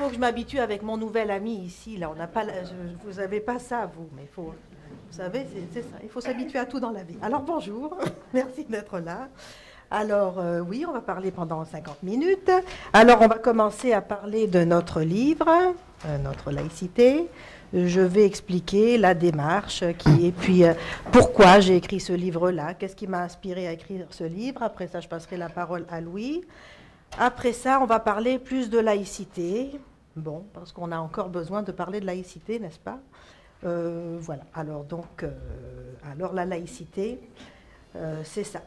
faut que je m'habitue avec mon nouvel ami ici. Là, on n'a pas, vous n'avez pas ça, vous, mais il faut, vous savez, c'est ça. Il faut s'habituer à tout dans la vie. Alors bonjour, merci d'être là. Alors oui, on va parler pendant 50 minutes. Alors on va commencer à parler de notre livre, notre laïcité. Je vais expliquer la démarche et puis pourquoi j'ai écrit ce livre-là, qu'est-ce qui m'a inspiré à écrire ce livre. Après ça, je passerai la parole à Louis. Après ça, on va parler plus de laïcité. Bon, parce qu'on a encore besoin de parler de laïcité, n'est-ce pas? Voilà. Alors donc, alors la laïcité, c'est ça.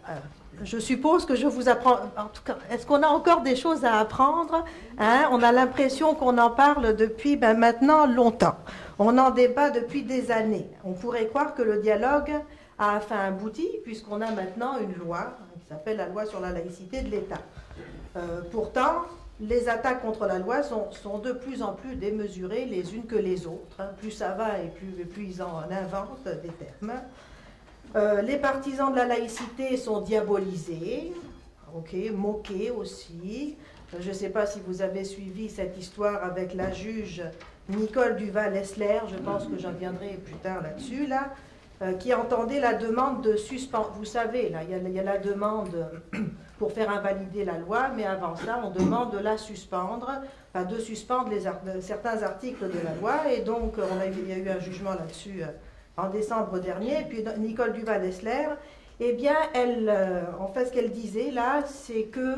Je suppose que je vous apprends. En tout cas, est-ce qu'on a encore des choses à apprendre, hein? On a l'impression qu'on en parle depuis maintenant longtemps. On en débat depuis des années. On pourrait croire que le dialogue a enfin abouti, puisqu'on a maintenant une loi qui s'appelle la loi sur la laïcité de l'État. Pourtant, les attaques contre la loi sont de plus en plus démesurées les unes que les autres. Hein. Plus ça va et plus ils en inventent des termes. Les partisans de la laïcité sont diabolisés, moqués aussi. Je ne sais pas si vous avez suivi cette histoire avec la juge Nicole Duval-Essler, je pense que j'en viendrai plus tard là-dessus, qui entendait la demande de suspendre. Vous savez, là, il y a la demande pour faire invalider la loi, mais avant ça, on demande de la suspendre, enfin de suspendre certains articles de la loi, et donc il y a eu un jugement là-dessus en décembre dernier, et puis Nicole Duval-Essler, eh bien, en fait, ce qu'elle disait là, c'est que,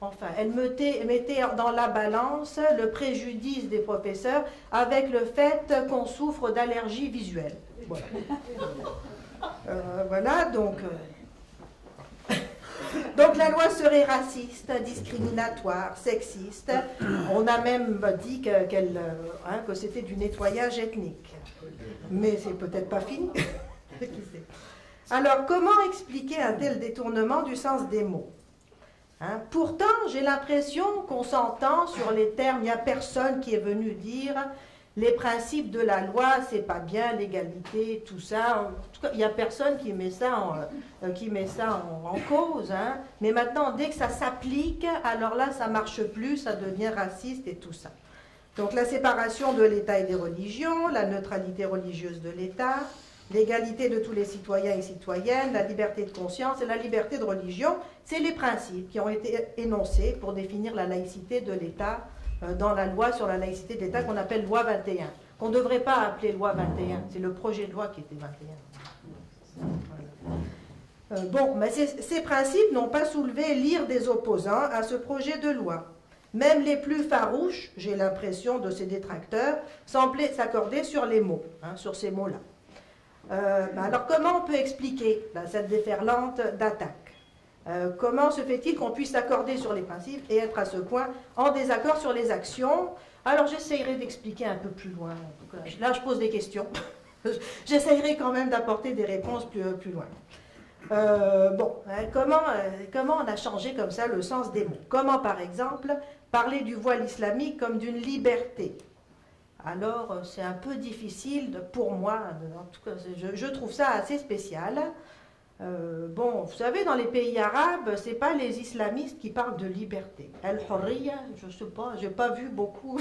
enfin, elle mettait dans la balance le préjudice des professeurs avec le fait qu'on souffre d'allergie visuelle. Voilà. Voilà, donc la loi serait raciste, discriminatoire, sexiste. On a même dit que c'était du nettoyage ethnique. Mais c'est peut-être pas fini. Qui sait? Alors, comment expliquer un tel détournement du sens des mots? Hein? Pourtant, j'ai l'impression qu'on s'entend sur les termes. Il n'y a personne qui est venu dire les principes de la loi, c'est pas bien, l'égalité, tout ça. En tout cas, il n'y a personne qui met ça en cause. Hein? Mais maintenant, dès que ça s'applique, alors là, ça marche plus, ça devient raciste et tout ça. Donc la séparation de l'État et des religions, la neutralité religieuse de l'État, l'égalité de tous les citoyens et citoyennes, la liberté de conscience et la liberté de religion, c'est les principes qui ont été énoncés pour définir la laïcité de l'État dans la loi sur la laïcité de l'État qu'on appelle loi 21, qu'on ne devrait pas appeler loi 21, c'est le projet de loi qui était 21. Voilà. Mais ces principes n'ont pas soulevé l'ire des opposants à ce projet de loi. Même les plus farouches, j'ai l'impression, de ces détracteurs, semblaient s'accorder sur les mots, sur ces mots-là. Alors comment on peut expliquer cette déferlante d'attaques? Comment se fait-il qu'on puisse s'accorder sur les principes et être à ce point en désaccord sur les actions? Alors j'essayerai d'expliquer un peu plus loin. Là, je pose des questions. J'essayerai quand même d'apporter des réponses plus loin. Comment on a changé comme ça le sens des mots? Comment, par exemple, parler du voile islamique comme d'une liberté? Alors, c'est un peu difficile pour moi, en tout cas, je trouve ça assez spécial. Vous savez, dans les pays arabes, ce n'est pas les islamistes qui parlent de liberté. Al-Hurriya, je ne sais pas, je n'ai pas vu beaucoup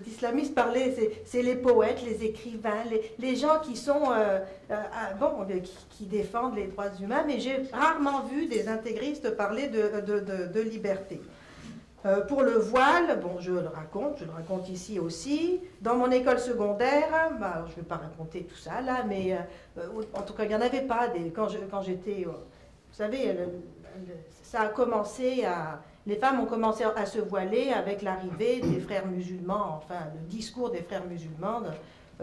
d'islamistes parler, c'est les poètes, les écrivains, les gens qui sont, qui défendent les droits humains, mais j'ai rarement vu des intégristes parler de liberté. Pour le voile, je le raconte ici aussi. Dans mon école secondaire, je ne vais pas raconter tout ça là, mais en tout cas, il n'y en avait pas. Quand j'étais, vous savez, ça a commencé les femmes ont commencé à se voiler avec l'arrivée des frères musulmans, enfin, le discours des frères musulmans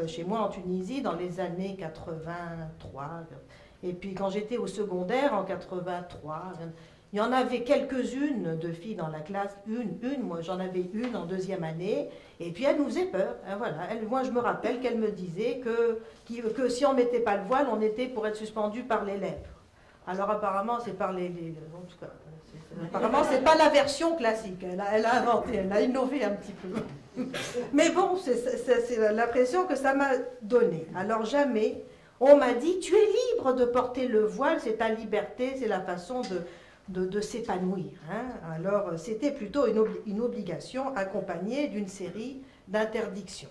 chez moi en Tunisie dans les années 83. Et puis quand j'étais au secondaire en 83, il y en avait quelques-unes de filles dans la classe, moi j'en avais une en deuxième année, et puis elle nous faisait peur. Hein, voilà. Moi je me rappelle qu'elle me disait que si on ne mettait pas le voile, on était pour être suspendu par les lèvres. Alors apparemment c'est par en tout cas, apparemment c'est pas la version classique, elle a inventé, elle a innové un petit peu. Mais bon, c'est l'impression que ça m'a donné. Alors jamais on m'a dit tu es libre de porter le voile, c'est ta liberté, c'est la façon de s'épanouir. Hein. Alors, c'était plutôt une obligation accompagnée d'une série d'interdictions.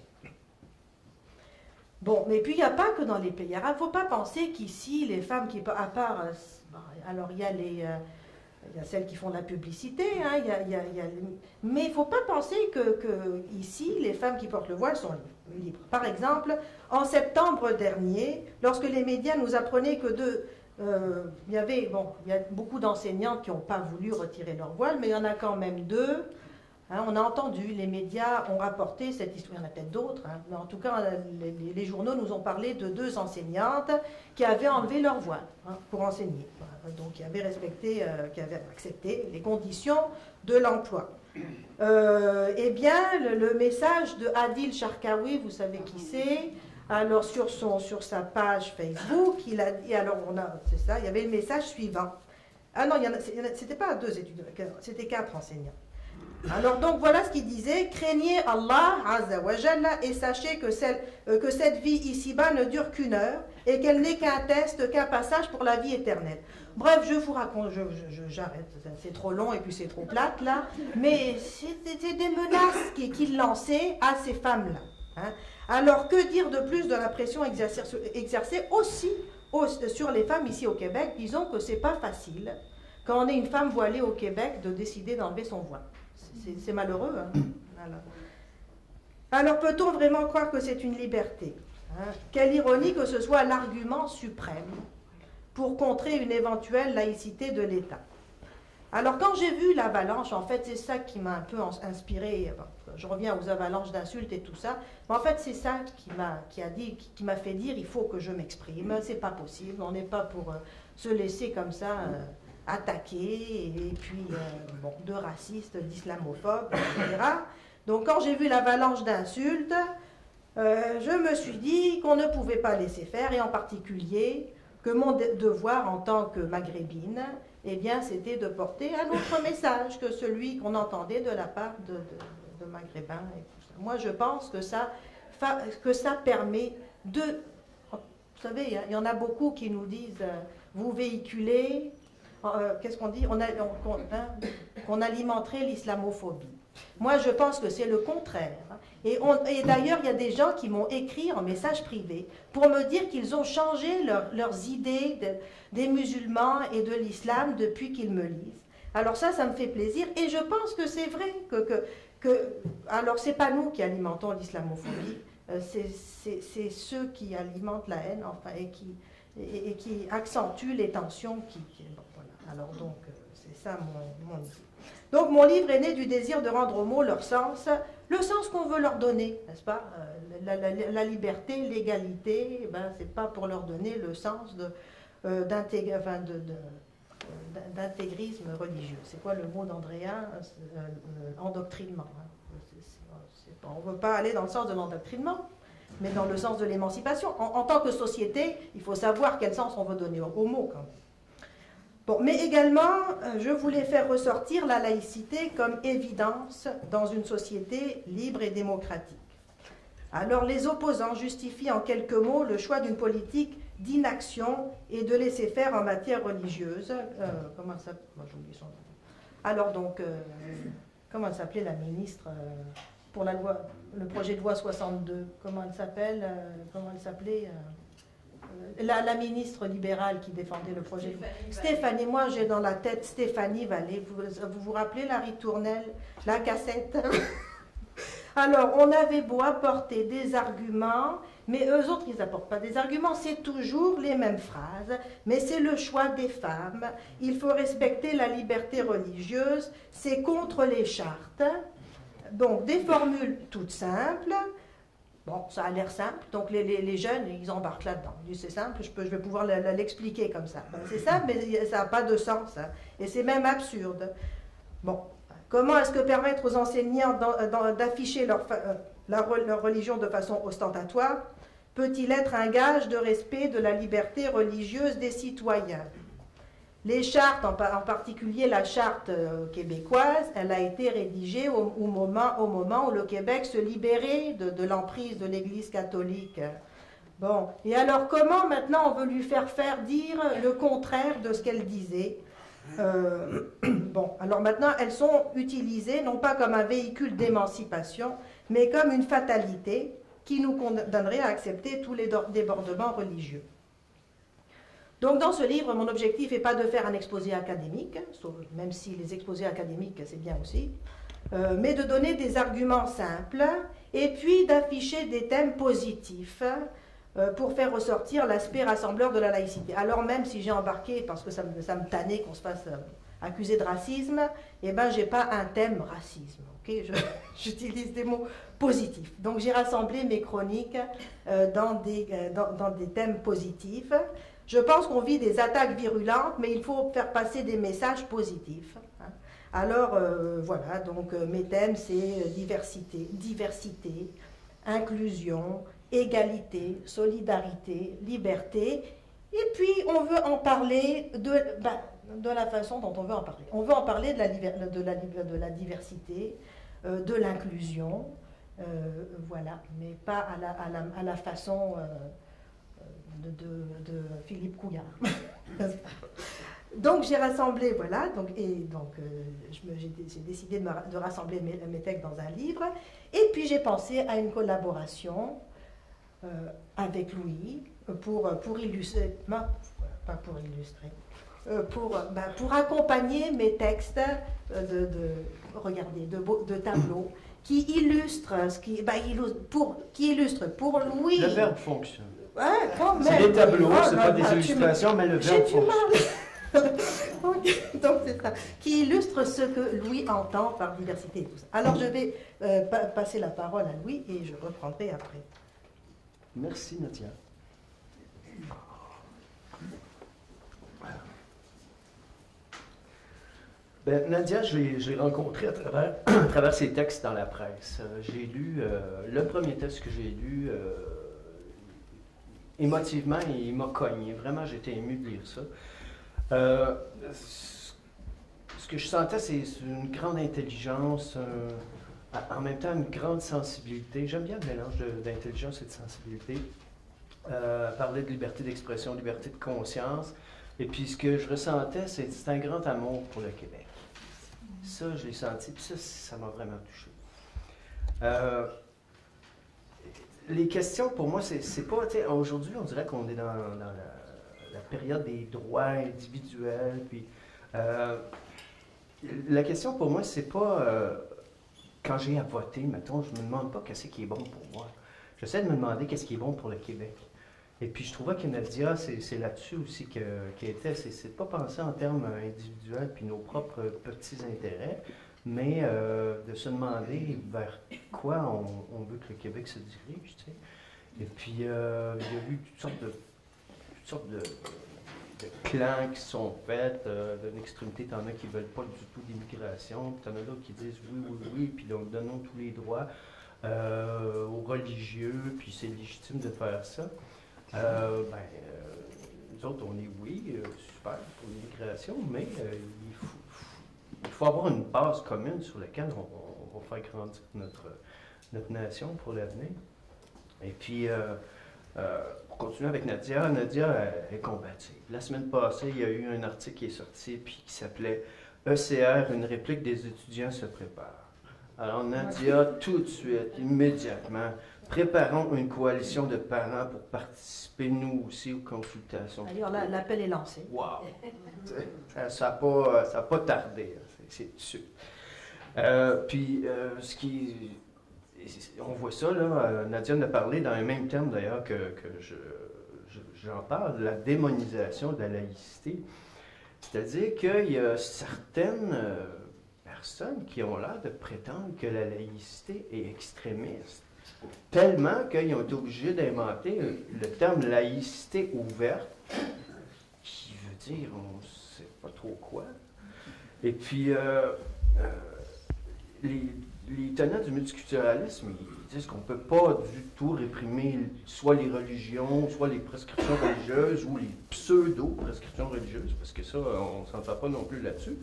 Bon, mais puis il n'y a pas que dans les pays arabes. Il ne faut pas penser qu'ici, les femmes qui, à part, alors il y a il y a celles qui font de la publicité, hein, mais il ne faut pas penser que ici, les femmes qui portent le voile sont libres. Par exemple, en septembre dernier, lorsque les médias nous apprenaient que il y a beaucoup d'enseignantes qui n'ont pas voulu retirer leur voile, mais il y en a quand même deux. Hein, on a entendu, les médias ont rapporté cette histoire, il y en a peut-être d'autres, hein, mais en tout cas, les journaux nous ont parlé de deux enseignantes qui avaient enlevé leur voile pour enseigner. Donc, qui avaient qui avaient accepté les conditions de l'emploi. Eh bien, le message de Adil Sharkawi, vous savez qui c'est, alors sur sa page Facebook, il a dit, alors c'est ça, il y avait le message suivant. Ah non, c'était pas deux étudiants, c'était 4 enseignants. Alors donc voilà ce qu'il disait: craignez Allah Azza wa Jalla et sachez que cette vie ici-bas ne dure qu'une heure et qu'elle n'est qu'un test, qu'un passage pour la vie éternelle. Bref, je vous raconte, j'arrête, c'est trop long et puis c'est trop plate là, mais c'était des menaces qu'il lançait à ces femmes-là. Hein. Alors que dire de plus de la pression exercée aussi sur les femmes ici au Québec? Disons que c'est pas facile, quand on est une femme voilée au Québec, de décider d'enlever son voile. C'est malheureux. Hein. Voilà. Alors peut-on vraiment croire que c'est une liberté? Hein? Quelle ironie que ce soit l'argument suprême pour contrer une éventuelle laïcité de l'État. Alors quand j'ai vu l'avalanche, en fait c'est ça qui m'a un peu inspiré. Je reviens aux avalanches d'insultes et tout ça. Mais en fait c'est ça qui m'a fait dire: il faut que je m'exprime. C'est pas possible. On n'est pas pour se laisser comme ça attaquer, et puis de racistes, d'islamophobes, etc. Donc quand j'ai vu l'avalanche d'insultes, je me suis dit qu'on ne pouvait pas laisser faire, et en particulier que mon devoir en tant que maghrébine, eh bien, c'était de porter un autre message que celui qu'on entendait de la part de maghrébins. Et tout ça. Moi, je pense que ça permet de... Vous savez, il y en a beaucoup qui nous disent, vous véhiculez... qu'est-ce qu'on dit? Qu'on alimenterait l'islamophobie. Moi, je pense que c'est le contraire. Et d'ailleurs, il y a des gens qui m'ont écrit en message privé pour me dire qu'ils ont changé leurs idées des musulmans et de l'islam depuis qu'ils me lisent. Alors ça me fait plaisir. Et je pense que c'est vrai alors, c'est pas nous qui alimentons l'islamophobie, c'est ceux qui alimentent la haine, enfin, et qui accentuent les tensions bon, voilà. Alors donc, c'est ça mon idée. Donc mon livre est né du désir de rendre aux mots leur sens, le sens qu'on veut leur donner, n'est-ce pas? La liberté, l'égalité, ben, c'est pas pour leur donner le sens d'intégrisme religieux. C'est quoi le mot d'Andrea? Endoctrinement. Hein. On ne veut pas aller dans le sens de l'endoctrinement, mais dans le sens de l'émancipation. En tant que société, il faut savoir quel sens on veut donner aux mots quand même. Bon, mais également, je voulais faire ressortir la laïcité comme évidence dans une société libre et démocratique. Alors les opposants justifient en quelques mots le choix d'une politique d'inaction et de laisser faire en matière religieuse. Comment ça... Moi, j'ai oublié son nom. Alors donc, comment elle s'appelait la ministre pour la loi, le projet de loi 62? Comment elle s'appelle? Comment elle s'appelait la ministre libérale qui défendait le projet. Stéphanie, moi j'ai dans la tête Stéphanie Vallée. Vous vous rappelez la ritournelle, la cassette? Alors, on avait beau apporter des arguments, mais eux autres, ils n'apportent pas des arguments, c'est toujours les mêmes phrases, mais c'est le choix des femmes, il faut respecter la liberté religieuse, c'est contre les chartes. Donc, des formules toutes simples. Bon, ça a l'air simple, donc les jeunes, ils embarquent là-dedans. Ils disent, c'est simple, je vais pouvoir l'expliquer comme ça. Ben, c'est simple, mais ça n'a pas de sens, hein. Et c'est même absurde. Bon, comment est-ce que permettre aux enseignants d'afficher leur religion de façon ostentatoire peut-il être un gage de respect de la liberté religieuse des citoyens? Les chartes, en particulier la charte québécoise, elle a été rédigée au moment où le Québec se libérait de l'emprise de l'Église catholique. Bon, et alors comment maintenant on veut lui faire dire le contraire de ce qu'elle disait? Bon, alors maintenant, elles sont utilisées non pas comme un véhicule d'émancipation, mais comme une fatalité qui nous condamnerait à accepter tous les débordements religieux. Donc dans ce livre, mon objectif n'est pas de faire un exposé académique, même si les exposés académiques, c'est bien aussi, mais de donner des arguments simples et puis d'afficher des thèmes positifs pour faire ressortir l'aspect rassembleur de la laïcité. Alors même si j'ai embarqué, parce que ça me tannait qu'on se fasse accuser de racisme, eh ben j'ai pas un thème racisme. Okay, j'utilise des mots positifs. Donc j'ai rassemblé mes chroniques dans des thèmes positifs. Je pense qu'on vit des attaques virulentes, mais il faut faire passer des messages positifs. Alors voilà, donc mes thèmes c'est diversité, inclusion, égalité, solidarité, liberté. Et puis on veut en parler de la façon dont on veut en parler. On veut en parler de la diversité, de l'inclusion, voilà, mais pas à la façon de Philippe Couillard. Donc j'ai rassemblé, voilà, j'ai décidé de rassembler mes textes dans un livre, et puis j'ai pensé à une collaboration avec Louis pour illustrer, pas pour illustrer, pour accompagner mes textes de tableaux qui illustrent qui illustre pour Louis. Le verbe fonctionne. Ouais, quand même. C'est des tableaux, c'est pas des illustrations, mais le verbe fonctionne. Donc c'est ça, qui illustre ce que Louis entend par diversité et tout ça. Alors je vais passer la parole à Louis et je reprendrai après. Merci Nadia. Ben, Nadia, je l'ai rencontrée à travers ses textes dans la presse. J'ai lu, le premier texte que j'ai lu, émotivement, il m'a cogné. Vraiment, j'étais ému de lire ça. Ce que je sentais, c'est une grande intelligence, en même temps une grande sensibilité. J'aime bien le mélange d'intelligence et de sensibilité. Parler de liberté d'expression, liberté de conscience. Et puis ce que je ressentais, c'est un grand amour pour le Québec. Ça, je l'ai senti, puis ça m'a vraiment touché. Les questions, pour moi, c'est pas... Aujourd'hui, on dirait qu'on est dans la période des droits individuels, puis... la question, pour moi, c'est pas... quand j'ai à voter, mettons, je me demande pas qu'est-ce qui est bon pour moi. J'essaie de me demander qu'est-ce qui est bon pour le Québec. Et puis, je trouvais que Nadia, c'est là-dessus aussi qu'elle était. C'est de pas penser en termes individuels puis nos propres petits intérêts, mais de se demander vers quoi on veut que le Québec se dirige, tu sais. Et puis, il y a eu toutes sortes de clans qui sont faits, d'une extrémité, t'en as qui ne veulent pas du tout d'immigration, puis t'en as d'autres qui disent oui, puis donc donnons tous les droits aux religieux, puis c'est légitime de faire ça. Nous autres, on est super pour l'immigration, mais il faut avoir une base commune sur laquelle on va faire grandir notre nation pour l'avenir. Et puis, pour continuer avec Nadia, est combative. La semaine passée, il y a eu un article qui est sorti puis qui s'appelait « ECR, une réplique des étudiants se prépare ». Alors Nadia, tout de suite, immédiatement, préparons une coalition de parents pour participer, nous aussi, aux consultations. Alors l'appel est lancé. Wow! Ça n'a pas tardé, c'est dessus. On voit ça, là, Nadia en a parlé dans les mêmes termes d'ailleurs que j'en parle, de la démonisation de la laïcité. C'est-à-dire qu'il y a certaines personnes qui ont l'air de prétendre que la laïcité est extrémiste, tellement qu'ils ont été obligés d'inventer le terme laïcité ouverte, qui veut dire on ne sait pas trop quoi. Et puis, les tenants du multiculturalisme, ils disent qu'on ne peut pas du tout réprimer soit les religions, soit les prescriptions religieuses ou les pseudo-prescriptions religieuses, parce que ça, on ne s'entend pas non plus là-dessus.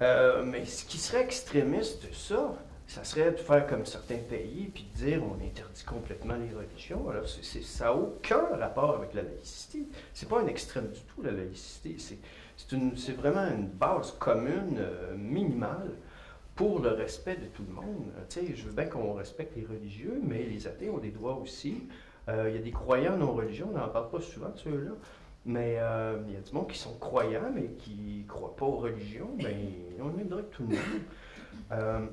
Mais ce qui serait extrémiste de ça, ça serait de faire comme certains pays, puis de dire on interdit complètement les religions. Alors, ça n'a aucun rapport avec la laïcité. C'est pas un extrême du tout, la laïcité. c'est vraiment une base commune, minimale, pour le respect de tout le monde. Tu sais, je veux bien qu'on respecte les religieux, mais les athées ont des droits aussi. Il y a des croyants non religieux, on n'en parle pas souvent de ceux-là, mais il y a du monde qui sont croyants, mais qui ne croient pas aux religions, ben, ils ont le même droit que tout le monde.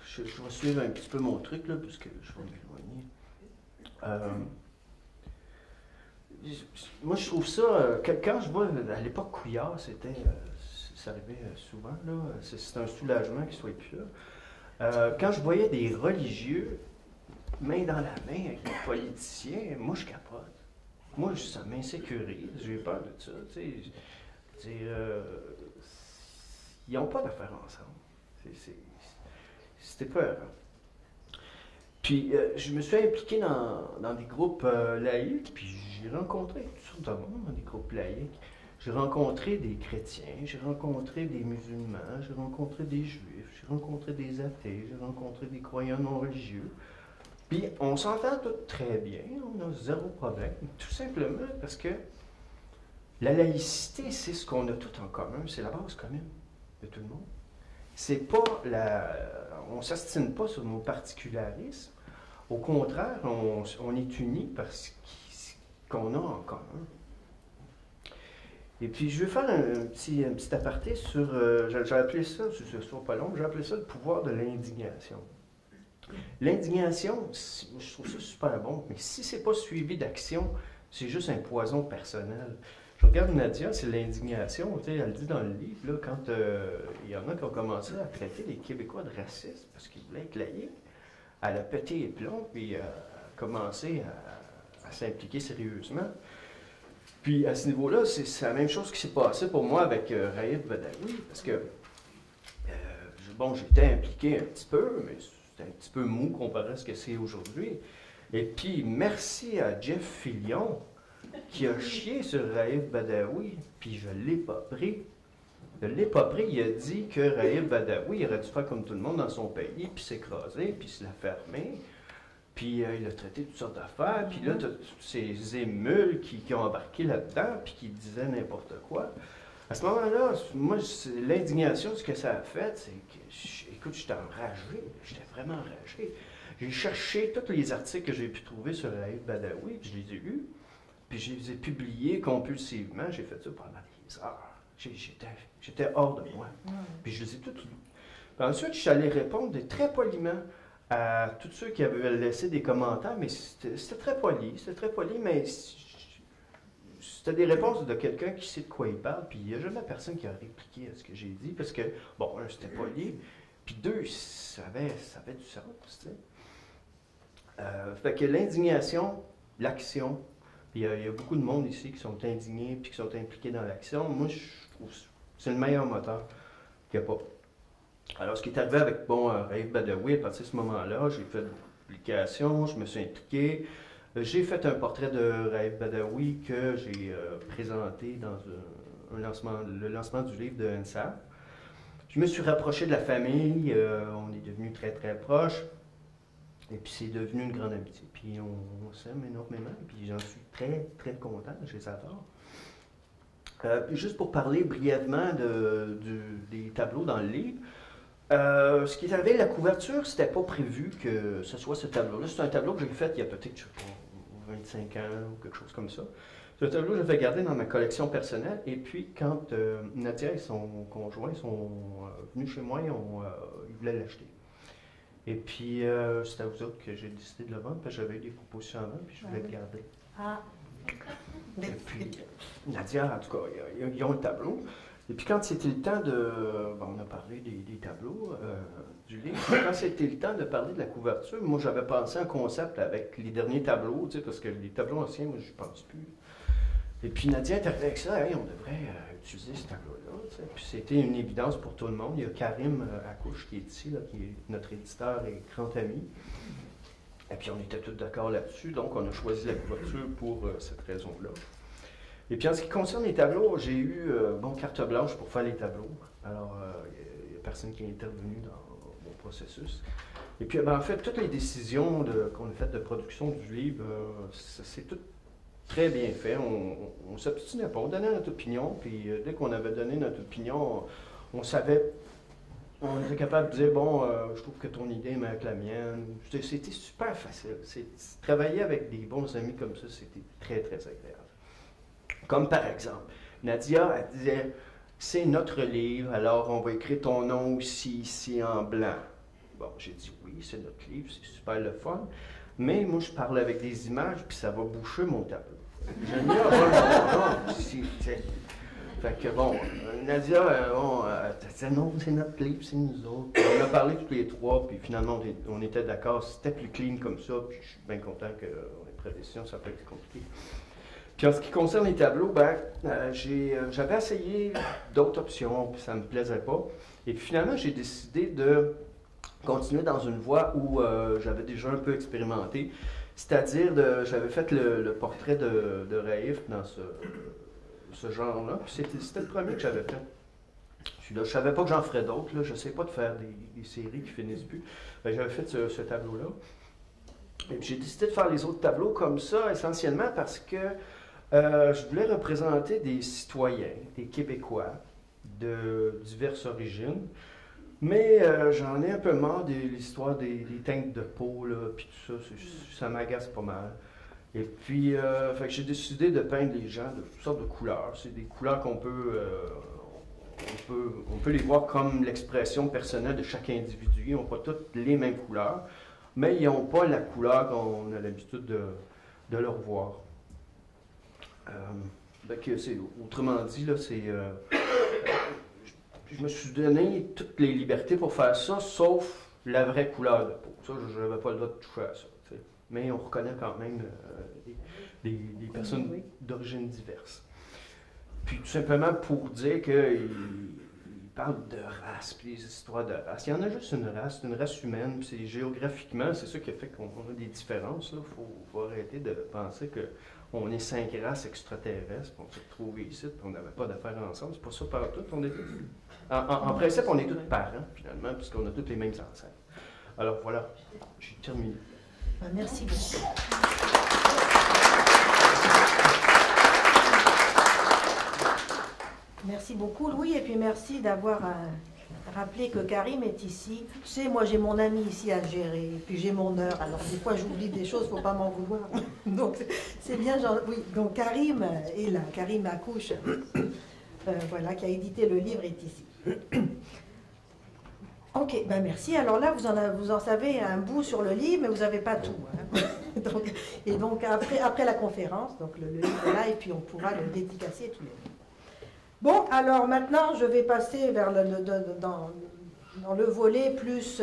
Je vais suivre un petit peu mon truc, là, parce que je vais m'éloigner. Moi, je trouve ça, quand je vois, à l'époque, Couillard, ça arrivait souvent, là, c'est un soulagement qu'il soit plus là. Quand je voyais des religieux, main dans la main avec des politiciens, moi, je capote. Moi, ça m'insécurise, j'ai peur de ça, tu sais. Ils n'ont pas d'affaires ensemble. C'était peur. Puis, je me suis impliqué dans des groupes laïcs, puis j'ai rencontré toutes sortes de monde dans des groupes laïcs. J'ai rencontré des chrétiens, j'ai rencontré des musulmans, j'ai rencontré des juifs, j'ai rencontré des athées, j'ai rencontré des croyants non religieux. Puis, on s'entend tous très bien, on a zéro problème, tout simplement parce que la laïcité, c'est ce qu'on a tout en commun, c'est la base commune de tout le monde. C'est pas on ne s'astine pas sur nos particularismes. Au contraire, on est unis parce qu'on a en commun. Et puis, je vais faire un petit aparté sur, j'ai appelé ça, ce ne sera pas long, j'ai appelé ça le pouvoir de l'indignation. L'indignation, je trouve ça super bon, mais si ce n'est pas suivi d'action, c'est juste un poison personnel. Je regarde Nadia, c'est l'indignation, elle le dit dans le livre, là, quand il y en a qui ont commencé à traiter les Québécois de racistes parce qu'ils voulaient être laïcs, elle a pété les plombs, puis a commencé à s'impliquer sérieusement. Puis à ce niveau-là, c'est la même chose qui s'est passé pour moi avec Raïf Badawi, parce que, j'étais impliqué un petit peu, mais c'était un petit peu mou comparé à ce que c'est aujourd'hui. Et puis, merci à Jeff Fillion, qui a chié sur Raïf Badawi, puis je ne l'ai pas pris. Je ne l'ai pas pris, il a dit que Raïf Badawi aurait dû faire comme tout le monde dans son pays, puis s'écraser, puis se la fermer. Puis il a traité toutes sortes d'affaires, puis là, tu as ces émules qui ont embarqué là-dedans, puis qui disaient n'importe quoi. À ce moment-là, moi, l'indignation, ce que ça a fait, c'est que, écoute, j'étais enragé, j'étais vraiment enragé. J'ai cherché tous les articles que j'ai pu trouver sur Raïf Badawi, puis je les ai eus. Puis je les ai publiés compulsivement. J'ai fait ça pendant des heures. J'étais hors de moi. Puis je les ai tous lus. Puis ensuite, je suis allé répondre très poliment à tous ceux qui avaient laissé des commentaires, mais c'était très poli. C'était très poli, mais c'était des réponses de quelqu'un qui sait de quoi il parle. Puis il n'y a jamais personne qui a répliqué à ce que j'ai dit, parce que, bon, un, c'était poli, puis deux, ça avait du sens, tu sais. Fait que l'indignation, l'action. Il y a beaucoup de monde ici qui sont indignés et qui sont impliqués dans l'action. Moi, je trouve que c'est le meilleur moteur qu'il n'y a pas. Alors, ce qui est arrivé avec, Raïf Badawi, à partir de ce moment-là, j'ai fait des publications, je me suis impliqué. J'ai fait un portrait de Raïf Badawi que j'ai présenté dans le lancement du livre de NSA. Je me suis rapproché de la famille, on est devenus très, très proches. Et puis c'est devenu une grande amitié. Puis on s'aime énormément. Puis j'en suis très, très content. Je les adore. Juste pour parler brièvement des tableaux dans le livre. Ce qui est arrivé, la couverture, c'était pas prévu que ce soit ce tableau-là. C'est un tableau que j'ai fait il y a peut-être, je sais pas, 25 ans ou quelque chose comme ça. C'est un tableau que j'avais gardé dans ma collection personnelle. Et puis quand Nadia et son conjoint sont venus chez moi, ils voulaient l'acheter. Et puis, c'est à vous autres que j'ai décidé de le vendre, parce que j'avais eu des propositions avant, puis je voulais le garder. Ah. Et puis, Nadia, en tout cas, ils ont le tableau. Et puis, quand c'était le temps on a parlé des tableaux du livre. Quand c'était le temps de parler de la couverture, moi, j'avais pensé un concept avec les derniers tableaux, tu sais, parce que les tableaux anciens, moi, je ne pense plus. Et puis, Nadia est arrivée avec ça, hey, on devrait utiliser ce tableau-là. Puis c'était une évidence pour tout le monde. Il y a Karim Akouche qui est ici, là, qui est notre éditeur et grand ami. Et puis on était tous d'accord là-dessus, donc on a choisi la couverture pour cette raison-là. Et puis en ce qui concerne les tableaux, j'ai eu carte blanche pour faire les tableaux. Alors, il n'y a personne qui est intervenu dans mon processus. Et puis en fait, toutes les décisions qu'on a faites de production du livre, c'est tout très bien fait. On ne s'obstinait pas, on donnait notre opinion, puis dès qu'on avait donné notre opinion, on savait, on était capable de dire, bon, je trouve que ton idée est meilleure que la mienne. C'était super facile. Travailler avec des bons amis comme ça, c'était très, très agréable. Comme par exemple, Nadia, elle disait, c'est notre livre, alors on va écrire ton nom aussi ici en blanc. Bon, j'ai dit oui, c'est notre livre, c'est super le fun. Mais moi, je parle avec des images, puis ça va boucher mon tableau. J'ai mis un ici, fait que bon, Nadia, elle disait non, c'est notre livre, c'est nous autres. Puis on a parlé tous les trois, puis finalement, on était d'accord, c'était plus clean comme ça, puis je suis bien content qu'on ait pris la décision, ça n'a pas été compliqué. Puis en ce qui concerne les tableaux, ben, j'avais essayé d'autres options, puis ça ne me plaisait pas. Et puis finalement, j'ai décidé de continuer dans une voie où j'avais déjà un peu expérimenté. C'est-à-dire, j'avais fait le portrait de Raif dans ce genre-là. C'était le premier que j'avais fait. Je ne savais pas que j'en ferais d'autres. Je ne sais pas de faire des séries qui finissent plus. J'avais fait ce tableau-là. Et puis j'ai décidé de faire les autres tableaux comme ça, essentiellement parce que je voulais représenter des citoyens, des Québécois de diverses origines, mais j'en ai un peu marre de l'histoire des teintes de peau, là, puis tout ça, ça m'agace pas mal. Et puis, fait que j'ai décidé de peindre les gens de toutes sortes de couleurs. C'est des couleurs qu'on peut, on peut les voir comme l'expression personnelle de chaque individu. Ils n'ont pas toutes les mêmes couleurs, mais ils n'ont pas la couleur qu'on a l'habitude de leur voir. Autrement dit, là, je me suis donné toutes les libertés pour faire ça, sauf la vraie couleur de peau. Ça, je n'avais pas le droit de toucher à ça. T'sais. Mais on reconnaît quand même des personnes d'origine diverses. Puis tout simplement pour dire qu'il parle de race, puis des histoires de race. Il y en a juste une race, c'est une race humaine, puis géographiquement, c'est ça qui fait qu'on a des différences. Il faut arrêter de penser qu'on est 5 races extraterrestres, puis on s'est retrouvés ici, puis on n'avait pas d'affaires ensemble. C'est pas ça partout. On est en principe, on est tous parents, finalement, puisqu'on a tous les mêmes ancêtres. Alors voilà, j'ai terminé. Merci beaucoup. Merci beaucoup, Louis, et puis merci d'avoir rappelé que Karim est ici. Tu sais, moi, j'ai mon ami ici à gérer, et puis j'ai mon heure. Alors, des fois, j'oublie des choses, il ne faut pas m'en vouloir. Donc, c'est bien, genre, oui. Donc, Karim est là, Karim Akouche, voilà, qui a édité le livre, est ici. Ok, ben merci. Alors là, vous en savez un bout sur le livre, mais vous n'avez pas tout. Hein. donc, après la conférence, donc le livre est là, et puis on pourra le dédicacer tous les deux. Bon, alors maintenant, je vais passer vers dans le volet plus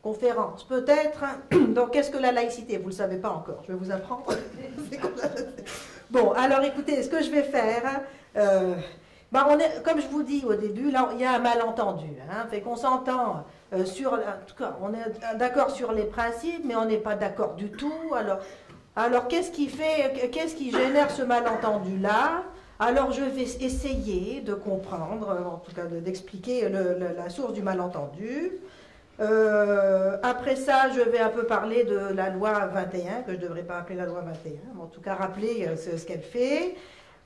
conférence. Peut-être, donc qu'est-ce que la laïcité? Vous ne le savez pas encore, je vais vous apprendre. Bon, alors écoutez, ce que je vais faire, comme je vous dis au début, là, il y a un malentendu. Hein, fait qu'on s'entend en tout cas, on est d'accord sur les principes, mais on n'est pas d'accord du tout. Alors qu'est-ce qui génère ce malentendu-là? Alors, je vais essayer de comprendre, en tout cas d'expliquer la source du malentendu. Après ça, je vais un peu parler de la loi 21, que je ne devrais pas appeler la loi 21, mais en tout cas rappeler ce qu'elle fait.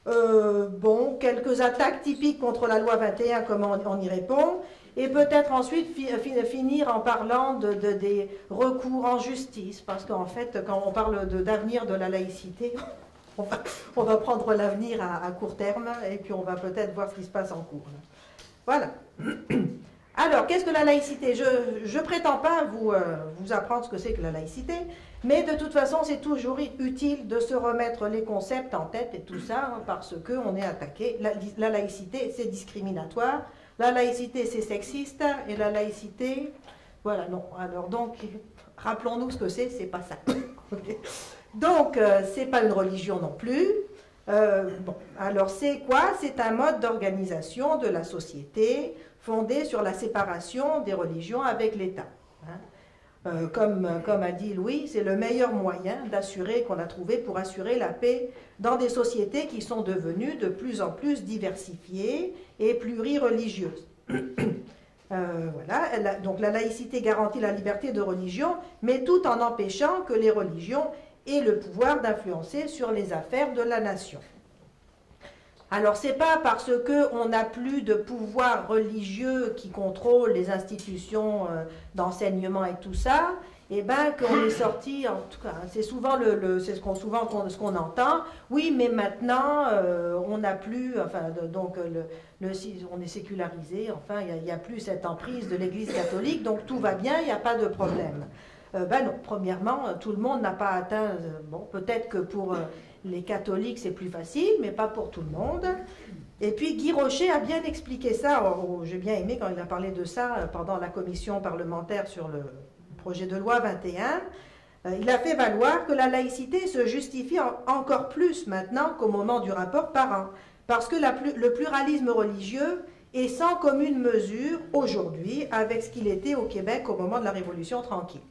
Bon, quelques attaques typiques contre la loi 21, comment on y répond. Et peut-être ensuite finir en parlant des recours en justice, parce qu'en fait, quand on parle d'avenir de la laïcité... On va prendre l'avenir à court terme et puis on va peut-être voir ce qui se passe en cours. Voilà. Alors, qu'est-ce que la laïcité? Je ne prétends pas vous apprendre ce que c'est que la laïcité, mais de toute façon, c'est toujours utile de se remettre les concepts en tête et tout ça, parce qu'on est attaqué. La laïcité, c'est discriminatoire, la laïcité, c'est sexiste, et la laïcité... Voilà, non. Alors donc, rappelons-nous ce que c'est pas ça. Okay. Donc, c'est pas une religion non plus. Bon, alors c'est quoi? C'est un mode d'organisation de la société fondé sur la séparation des religions avec l'État. Hein. Comme a dit Louis, c'est le meilleur moyen qu'on a trouvé pour assurer la paix dans des sociétés qui sont devenues de plus en plus diversifiées et plurireligieuses. Voilà, donc la laïcité garantit la liberté de religion, mais tout en empêchant que les religions et le pouvoir d'influencer sur les affaires de la nation. Alors, ce n'est pas parce qu'on n'a plus de pouvoir religieux qui contrôle les institutions d'enseignement et tout ça, et bien qu'on est sorti, en tout cas, c'est souvent c'est ce qu'on entend, oui, mais maintenant, on n'a plus, enfin, donc, on est sécularisé, enfin, il n'y a plus cette emprise de l'Église catholique, donc tout va bien, il n'y a pas de problème. Ben non, premièrement, tout le monde n'a pas atteint, bon, peut-être que pour les catholiques c'est plus facile, mais pas pour tout le monde. Et puis Guy Rocher a bien expliqué ça, j'ai bien aimé quand il a parlé de ça pendant la commission parlementaire sur le projet de loi 21. Il a fait valoir que la laïcité se justifie encore plus maintenant qu'au moment du rapport Parent, parce que le pluralisme religieux est sans commune mesure aujourd'hui avec ce qu'il était au Québec au moment de la Révolution tranquille.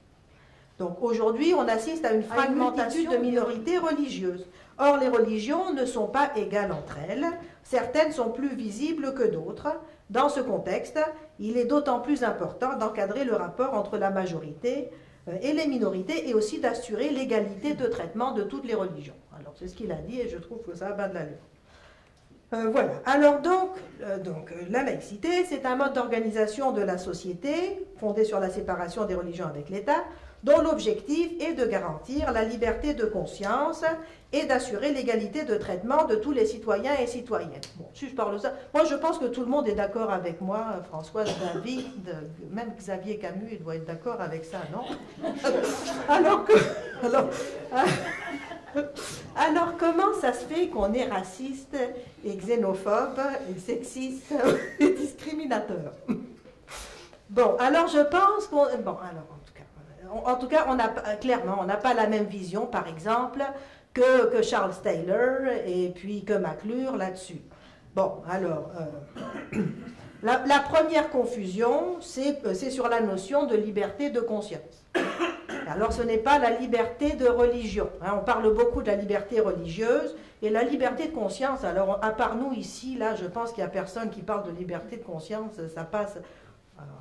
Donc aujourd'hui, on assiste à une fragmentation de minorités religieuses. Or, les religions ne sont pas égales entre elles. Certaines sont plus visibles que d'autres. Dans ce contexte, il est d'autant plus important d'encadrer le rapport entre la majorité et les minorités et aussi d'assurer l'égalité de traitement de toutes les religions. Alors, c'est ce qu'il a dit et je trouve que ça a bien de l'allure. Voilà. Alors donc, la laïcité, c'est un mode d'organisation de la société fondé sur la séparation des religions avec l'État, dont l'objectif est de garantir la liberté de conscience et d'assurer l'égalité de traitement de tous les citoyens et citoyennes. Bon, si je parle de ça, moi je pense que tout le monde est d'accord avec moi, Françoise, David, même Xavier Camus, il doit être d'accord avec ça, non? Alors, comment ça se fait qu'on est raciste et xénophobe et sexiste et discriminateur? Bon, alors je pense qu'on... Bon, alors, en tout cas, clairement, on n'a pas la même vision, par exemple, que Charles Taylor et puis que McClure là-dessus. Bon, alors, la première confusion, c'est sur la notion de liberté de conscience. Alors, ce n'est pas la liberté de religion. Hein, on parle beaucoup de la liberté religieuse et la liberté de conscience. Alors, à part nous ici, là, je pense qu'il n'y a personne qui parle de liberté de conscience. Ça passe...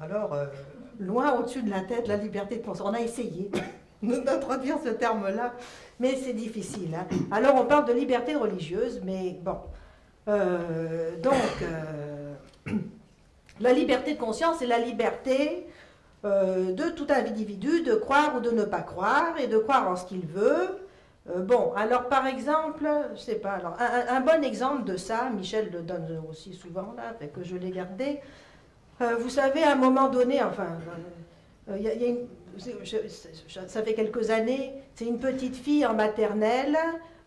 Alors, loin au-dessus de la tête, la liberté de conscience. On a essayé d'introduire ce terme-là, mais c'est difficile. Hein. Alors, on parle de liberté religieuse, mais bon. La liberté de conscience, c'est la liberté de tout individu de croire ou de ne pas croire et de croire en ce qu'il veut. Bon, alors par exemple, je sais pas, alors, un bon exemple de ça, Michel le donne aussi souvent, là, fait que je l'ai gardé. Vous savez, à un moment donné, enfin, ça fait quelques années, c'est une petite fille en maternelle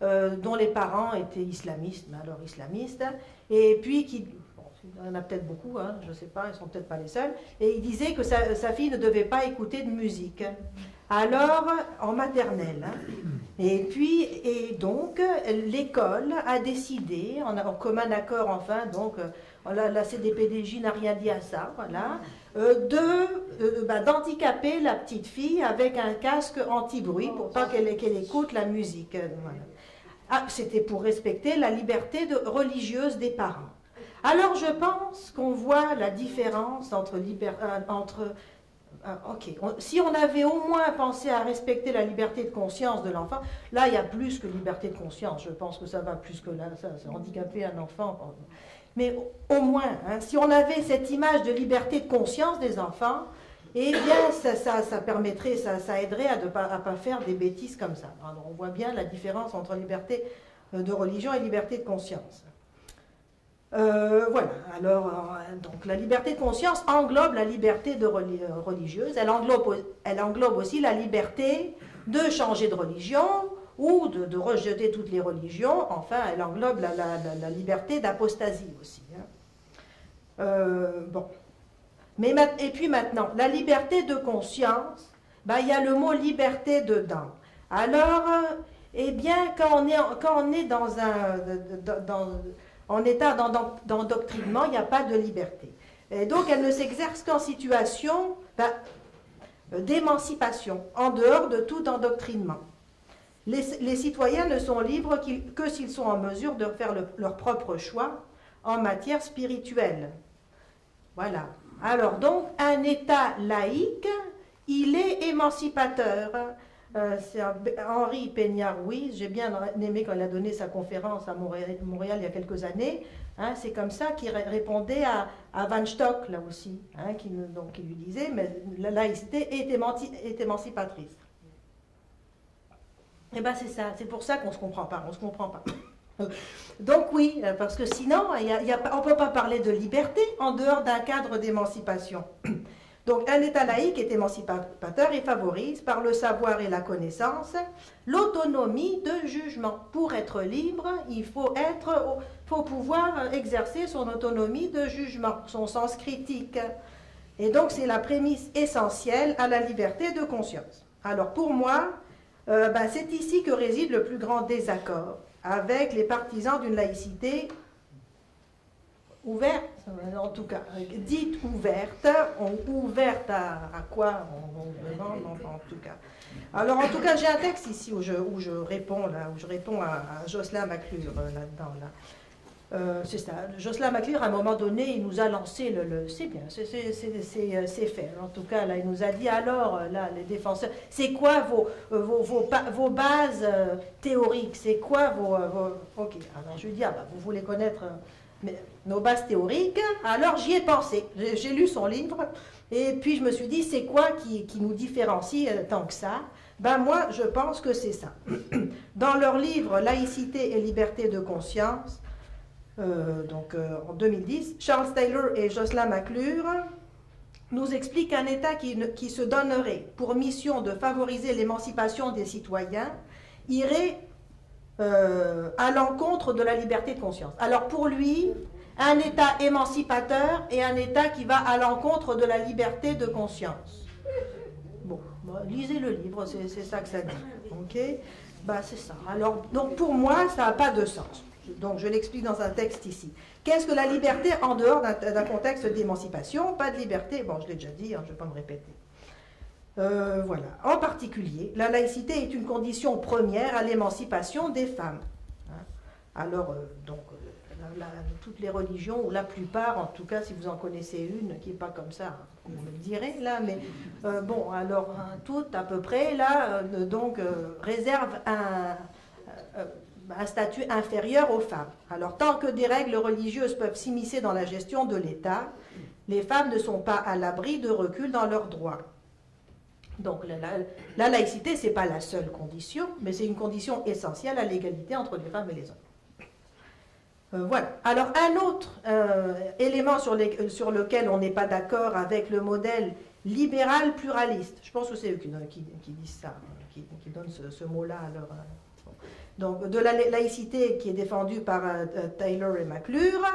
dont les parents étaient islamistes, mais alors islamistes, et puis qui, bon, il y en a peut-être beaucoup, hein, je ne sais pas, ils ne sont peut-être pas les seuls, et il disait que sa fille ne devait pas écouter de musique. Alors, en maternelle, hein, et donc, l'école a décidé, en commun accord enfin, donc, la CDPDJ n'a rien dit à ça, voilà, d'handicaper la petite fille avec un casque anti-bruit pour pas qu'elle écoute la musique. Voilà. Ah, c'était pour respecter la liberté religieuse des parents. Alors je pense qu'on voit la différence entre si on avait au moins pensé à respecter la liberté de conscience de l'enfant, là il y a plus que liberté de conscience, je pense que ça va plus que là, ça handicaper un enfant. Mais au moins, hein, si on avait cette image de liberté de conscience des enfants, eh bien, ça permettrait, ça aiderait à ne pas faire des bêtises comme ça. Alors, on voit bien la différence entre liberté de religion et liberté de conscience. Voilà, alors, donc la liberté de conscience englobe la liberté religieuse, elle englobe aussi la liberté de changer de religion, ou de rejeter toutes les religions. Enfin, elle englobe la liberté d'apostasie aussi. Hein. Bon. Et puis maintenant, la liberté de conscience, ben, il y a le mot liberté dedans. Alors, eh bien, quand on est en état d'endoctrinement, il n'y a pas de liberté. Et donc, elle ne s'exerce qu'en situation d'émancipation, en dehors de tout endoctrinement. Les citoyens ne sont libres que s'ils sont en mesure de faire leur propre choix en matière spirituelle. Voilà. Alors donc, un État laïque, il est émancipateur. C'est Henri Peña-Ruiz. J'ai bien aimé quand il a donné sa conférence à Montréal il y a quelques années. Hein, c'est comme ça qu'il répondait à Van Stock, là aussi, hein, qui lui disait, mais la laïcité est émancipatrice. Et bien c'est ça, c'est pour ça qu'on ne se comprend pas, on se comprend pas. Donc oui, parce que sinon, on ne peut pas parler de liberté en dehors d'un cadre d'émancipation. Donc un État laïque est émancipateur et favorise, par le savoir et la connaissance, l'autonomie de jugement. Pour être libre, il faut pouvoir exercer son autonomie de jugement, son sens critique. Et donc c'est la prémisse essentielle à la liberté de conscience. Alors pour moi, c'est ici que réside le plus grand désaccord avec les partisans d'une laïcité ouverte, en tout cas, dite ouverte. Ouverte à quoi on demande, en tout cas. Alors, en tout cas, j'ai un texte ici où je réponds à Jocelyn McClure là-dedans. C'est ça. Jocelyn McClure, à un moment donné, il nous a lancé c'est bien, c'est fait. En tout cas, là, il nous a dit alors, là, les défenseurs, c'est quoi vos bases théoriques? C'est quoi vos. Ok. Alors, je lui dis, vous voulez connaître nos bases théoriques? Alors, j'y ai pensé. J'ai lu son livre, et puis je me suis dit, c'est quoi qui nous différencie tant que ça? Moi, je pense que c'est ça. Dans leur livre Laïcité et liberté de conscience, en 2010, Charles Taylor et Jocelyn McClure nous expliquent qu'un État qui se donnerait pour mission de favoriser l'émancipation des citoyens irait à l'encontre de la liberté de conscience. Alors pour lui, un État émancipateur et un État qui va à l'encontre de la liberté de conscience. Bon, lisez le livre, c'est ça que ça dit. Ok, c'est ça. Alors, donc pour moi, ça n'a pas de sens. Donc je l'explique dans un texte ici. Qu'est-ce que la liberté en dehors d'un contexte d'émancipation? Pas de liberté, je l'ai déjà dit, je ne vais pas me répéter. Voilà. En particulier, la laïcité est une condition première à l'émancipation des femmes. Alors, toutes les religions, ou la plupart, en tout cas, si vous en connaissez une, qui n'est pas comme ça, vous me le direz, là, mais toutes à peu près, là, réservent un statut inférieur aux femmes. Alors, tant que des règles religieuses peuvent s'immiscer dans la gestion de l'État, les femmes ne sont pas à l'abri de recul dans leurs droits. Donc, la laïcité, ce n'est pas la seule condition, mais c'est une condition essentielle à l'égalité entre les femmes et les hommes. Voilà. Alors, un autre élément sur lequel on n'est pas d'accord avec le modèle libéral pluraliste, je pense que c'est eux qui disent ça, qui donnent ce mot-là à leur... Donc, de la laïcité qui est défendue par Taylor et McClure,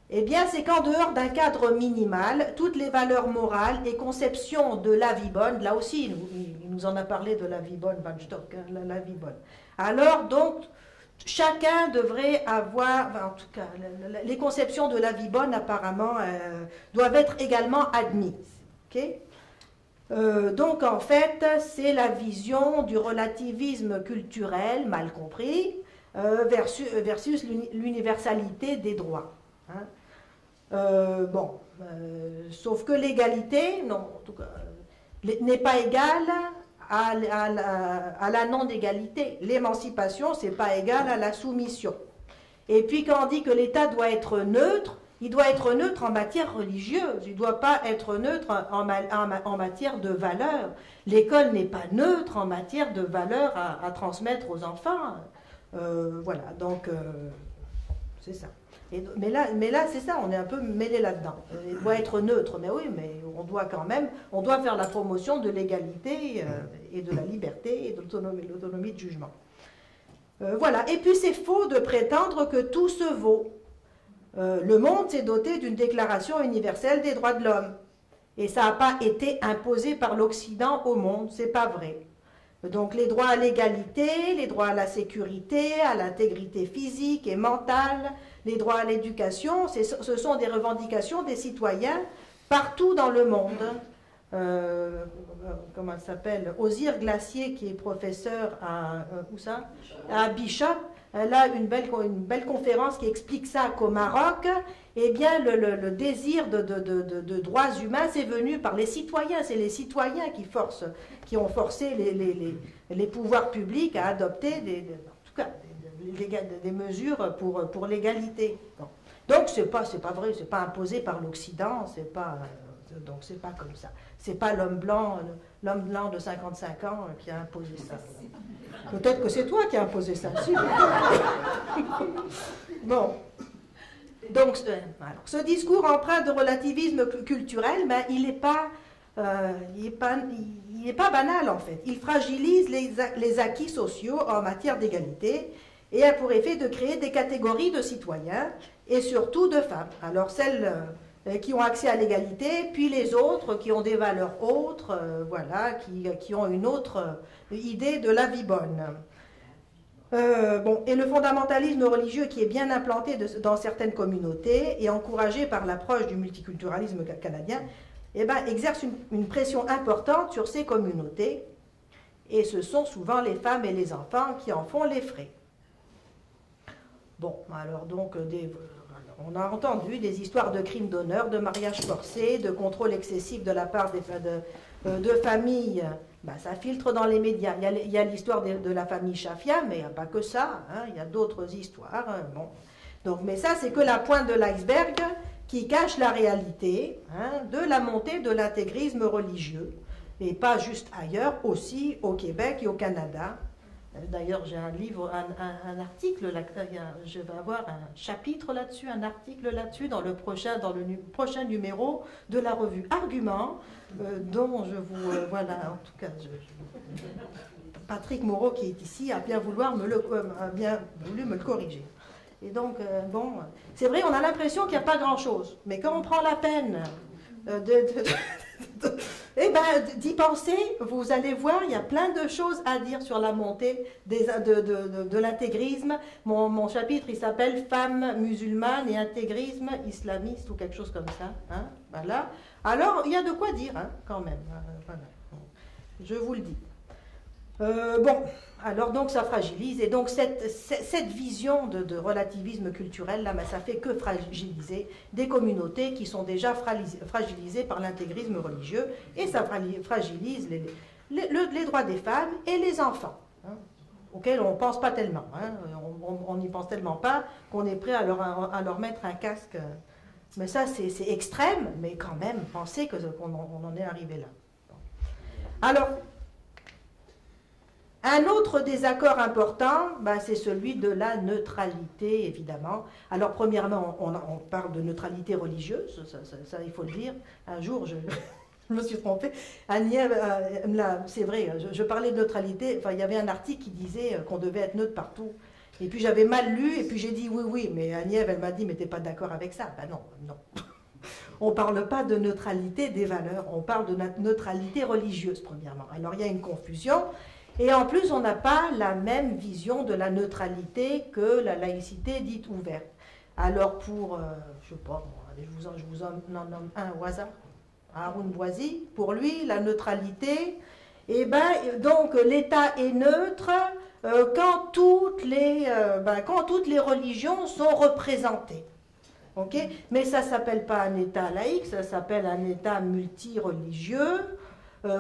eh bien, c'est qu'en dehors d'un cadre minimal, toutes les valeurs morales et conceptions de la vie bonne, là aussi, il nous en a parlé de la vie bonne, Van Stock, la vie bonne. Alors, donc, chacun devrait avoir, en tout cas, les conceptions de la vie bonne, apparemment, doivent être également admises. Okay? Donc en fait, c'est la vision du relativisme culturel, mal compris, versus l'universalité des droits. Sauf que l'égalité, n'est pas égale à la non-égalité. L'émancipation, c'est pas égal à la soumission. Et puis quand on dit que l'État doit être neutre, il doit être neutre en matière religieuse, il ne doit pas être neutre en matière de valeurs. L'école n'est pas neutre en matière de valeurs à transmettre aux enfants. Voilà, donc c'est ça. Mais là c'est ça, on est un peu mêlé là-dedans. Il doit être neutre, mais oui, mais on doit faire la promotion de l'égalité et de la liberté et de l'autonomie de jugement. Voilà, et puis c'est faux de prétendre que tout se vaut. Le monde s'est doté d'une déclaration universelle des droits de l'homme. Et ça n'a pas été imposé par l'Occident au monde, c'est pas vrai. Donc les droits à l'égalité, les droits à la sécurité, à l'intégrité physique et mentale, les droits à l'éducation, ce sont des revendications des citoyens partout dans le monde. Comment elle s'appelle? Osier Glacier, qui est professeur à Bishop, elle a une belle conférence qui explique ça, qu'au Maroc, eh bien, le désir de droits humains, c'est venu par les citoyens. C'est les citoyens qui ont forcé les pouvoirs publics à adopter des mesures pour l'égalité. Bon. Donc, c'est pas vrai, c'est pas imposé par l'Occident, donc c'est pas comme ça. C'est pas l'homme blanc de 55 ans qui a imposé ça. Peut-être que c'est toi qui as imposé ça. Bon. Donc, ce discours empreint de relativisme culturel, ben, il n'est pas banal en fait. Il fragilise les acquis sociaux en matière d'égalité et a pour effet de créer des catégories de citoyens et surtout de femmes. Alors celles qui ont accès à l'égalité, puis les autres qui ont des valeurs autres, voilà, qui ont une autre idée de la vie bonne. Et le fondamentalisme religieux qui est bien implanté dans certaines communautés et encouragé par l'approche du multiculturalisme canadien, eh ben, exerce une pression importante sur ces communautés et ce sont souvent les femmes et les enfants qui en font les frais. Bon, alors donc, on a entendu des histoires de crimes d'honneur, de mariages forcés, de contrôle excessif de la part de familles. Ben, ça filtre dans les médias. Il y a l'histoire de la famille Chafia, mais il n'y a pas que ça. Hein, il y a d'autres histoires. Hein, bon. Donc, mais ça, c'est que la pointe de l'iceberg qui cache la réalité de la montée de l'intégrisme religieux. Et pas juste ailleurs, aussi au Québec et au Canada. D'ailleurs, j'ai un livre, un article, je vais avoir un chapitre là-dessus, un article là-dessus dans le prochain numéro de la revue Argument, dont je vous, voilà, en tout cas, Patrick Moreau qui est ici a bien voulu me le corriger. Et donc, bon, c'est vrai, on a l'impression qu'il n'y a pas grand-chose, mais quand on prend la peine d'y penser, vous allez voir, il y a plein de choses à dire sur la montée de l'intégrisme. Mon chapitre, il s'appelle « Femmes musulmanes et intégrisme islamiste » ou quelque chose comme ça. Hein, voilà. Alors, il y a de quoi dire, hein, quand même. Voilà. Je vous le dis. Bon, alors donc ça fragilise, et donc cette vision de relativisme culturel, là, ben, ça fait que fragiliser des communautés qui sont déjà fragilisées par l'intégrisme religieux, et ça fragilise les droits des femmes et les enfants, hein, auxquels on ne pense pas tellement, hein, on n'y pense tellement pas qu'on est prêt à leur mettre un casque, mais ça c'est extrême, mais quand même, pensez qu'on en est arrivé là. Alors, un autre désaccord important, ben, c'est celui de la neutralité, évidemment. Alors, premièrement, on parle de neutralité religieuse, ça il faut le dire. Un jour, je me suis trompée. Agnès, c'est vrai, je parlais de neutralité, enfin, il y avait un article qui disait qu'on devait être neutre partout. Et puis, j'avais mal lu, et puis j'ai dit oui, mais Agnès, elle m'a dit, mais t'es pas d'accord avec ça? Ben non. On ne parle pas de neutralité des valeurs, on parle de neutralité religieuse, premièrement. Alors, il y a une confusion. Et en plus, on n'a pas la même vision de la neutralité que la laïcité dite ouverte. Alors pour, je ne sais pas, je vous en nomme un au hasard, Haroun Bouazi, pour lui, la neutralité, eh ben, donc l'État est neutre quand toutes les religions sont représentées. Okay, mais ça ne s'appelle pas un État laïque, ça s'appelle un État multireligieux.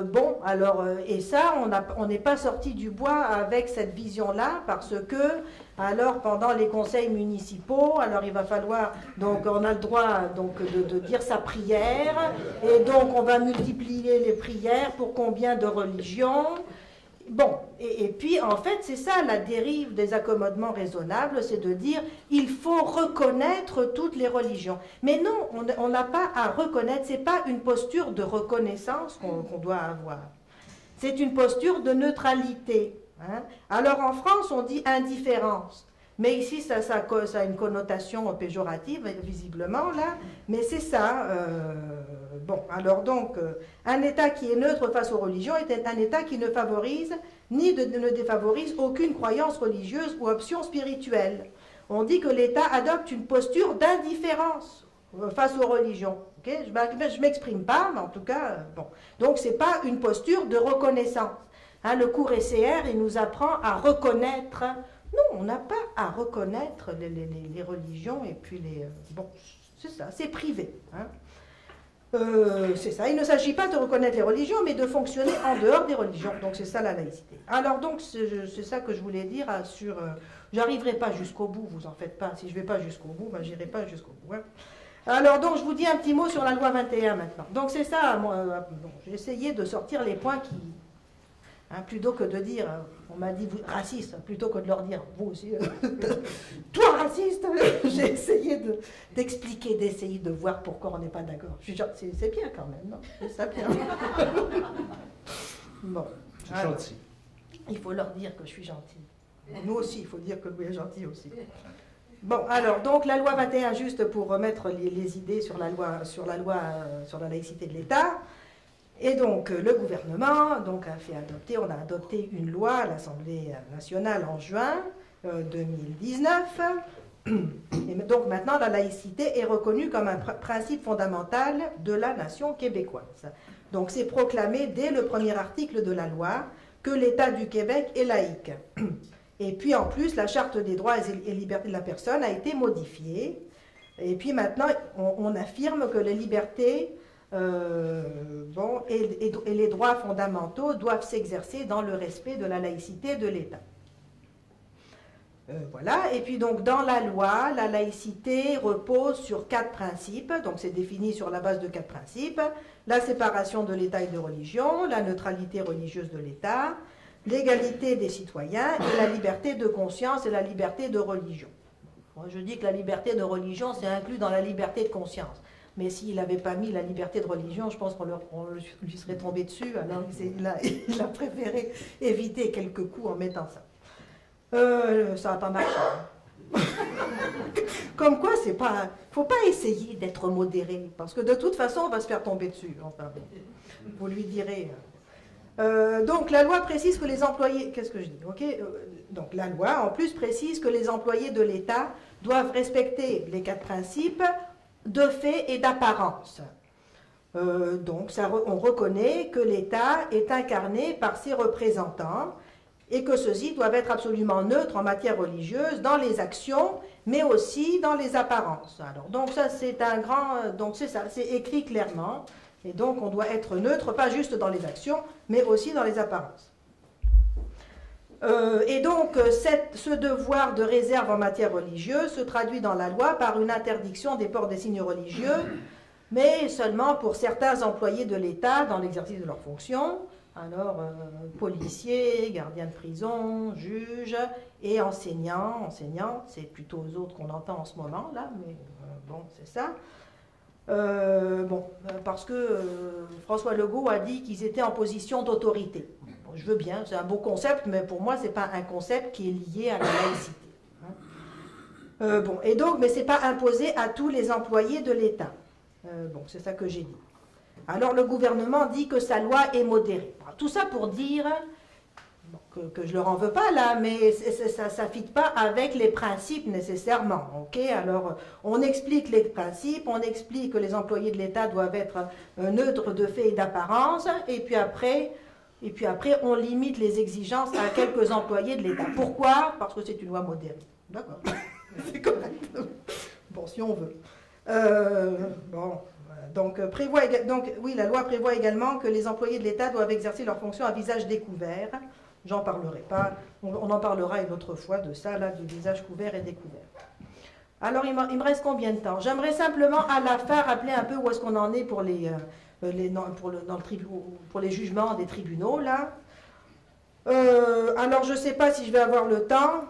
Bon, alors, et ça, on n'est pas sorti du bois avec cette vision-là, parce que, alors, pendant les conseils municipaux, alors il va falloir, donc on a le droit donc, de dire sa prière, et donc on va multiplier les prières pour combien de religions. Bon, et puis en fait, c'est ça la dérive des accommodements raisonnables, c'est de dire il faut reconnaître toutes les religions. Mais non, on n'a pas à reconnaître, c'est pas une posture de reconnaissance qu'on doit avoir. C'est une posture de neutralité. Hein. Alors en France, on dit indifférence. Mais ici, ça a une connotation péjorative, visiblement, là. Mais c'est ça. Bon, alors donc, un État qui est neutre face aux religions est un État qui ne favorise ni ne défavorise aucune croyance religieuse ou option spirituelle. On dit que l'État adopte une posture d'indifférence face aux religions. Okay, je ne m'exprime pas, mais en tout cas, bon. Donc, ce n'est pas une posture de reconnaissance. Hein, le cours ECR, il nous apprend à reconnaître Non, on n'a pas à reconnaître les religions et puis les... bon, c'est ça, c'est privé. Hein. C'est ça, il ne s'agit pas de reconnaître les religions, mais de fonctionner en dehors des religions. Donc c'est ça la laïcité. Alors donc c'est ça que je voulais dire sur... j'arriverai pas jusqu'au bout, vous en faites pas. Si je vais pas jusqu'au bout, ben, j'irai pas jusqu'au bout. Hein. Alors donc je vous dis un petit mot sur la loi 21 maintenant. Donc c'est ça, moi, bon, j'ai essayé de sortir les points qui... Hein, plutôt que de dire, on m'a dit raciste, plutôt que de leur dire, vous aussi, toi raciste, j'ai essayé d'expliquer, d'essayer de voir pourquoi on n'est pas d'accord. C'est bien quand même, non? C'est ça bien. Bon. C'est gentil. Il faut leur dire que je suis gentille. Nous aussi, il faut dire que Louis est gentil aussi. Bon, alors, donc la loi 21, juste pour remettre les idées sur la laïcité de l'État. Et donc le gouvernement donc, on a adopté une loi à l'Assemblée nationale en juin 2019. Et donc maintenant la laïcité est reconnue comme un principe fondamental de la nation québécoise. Donc c'est proclamé dès le premier article de la loi que l'État du Québec est laïque. Et puis en plus la Charte des droits et libertés de la personne a été modifiée. Et puis maintenant on affirme que les libertés et les droits fondamentaux doivent s'exercer dans le respect de la laïcité de l'État. Voilà, et puis donc dans la loi, la laïcité repose sur 4 principes, donc c'est défini sur la base de 4 principes: la séparation de l'État et de religion, la neutralité religieuse de l'État, l'égalité des citoyens et la liberté de conscience et la liberté de religion. Moi je dis que la liberté de religion c'est inclus dans la liberté de conscience. Mais s'il n'avait pas mis la liberté de religion, je pense qu'on lui serait tombé dessus. Alors il a préféré éviter quelques coups en mettant ça. Ça n'a pas marché. Comme quoi, il ne faut pas essayer d'être modéré, parce que de toute façon, on va se faire tomber dessus. Enfin, vous lui direz. Donc la loi précise que les employés... Qu'est-ce que je dis? Okay, donc la loi, en plus, précise que les employés de l'État doivent respecter les 4 principes de fait et d'apparence. Donc on reconnaît que l'État est incarné par ses représentants et que ceux-ci doivent être absolument neutres en matière religieuse dans les actions, mais aussi dans les apparences. Alors, donc ça c'est un grand... Donc c'est ça, c'est écrit clairement. Et donc on doit être neutre, pas juste dans les actions, mais aussi dans les apparences. Et donc, ce devoir de réserve en matière religieuse se traduit dans la loi par une interdiction des ports des signes religieux, mais seulement pour certains employés de l'État dans l'exercice de leurs fonctions, alors policiers, gardiens de prison, juges et enseignants. Enseignants, c'est plutôt aux autres qu'on entend en ce moment, là, mais bon, c'est ça. Parce que François Legault a dit qu'ils étaient en position d'autorité. Je veux bien, c'est un beau concept, mais pour moi, ce n'est pas un concept qui est lié à la laïcité. Et donc, mais ce n'est pas imposé à tous les employés de l'État. C'est ça que j'ai dit. Alors, le gouvernement dit que sa loi est modérée. Alors, tout ça pour dire que je ne leur en veux pas là, mais ça ne fit pas avec les principes nécessairement. Okay. Alors, on explique les principes, on explique que les employés de l'État doivent être neutres de fait et d'apparence, et puis après, on limite les exigences à quelques employés de l'État. Pourquoi? Parce que c'est une loi modérée. D'accord. C'est correct. Bon, si on veut. Donc, la loi prévoit également que les employés de l'État doivent exercer leurs fonctions à visage découvert. J'en parlerai pas. On en parlera une autre fois de ça, là, du visage couvert et découvert. Alors, il me reste combien de temps? J'aimerais simplement à la fin rappeler un peu où est-ce qu'on en est pour les jugements des tribunaux, là. Alors, je ne sais pas si je vais avoir le temps.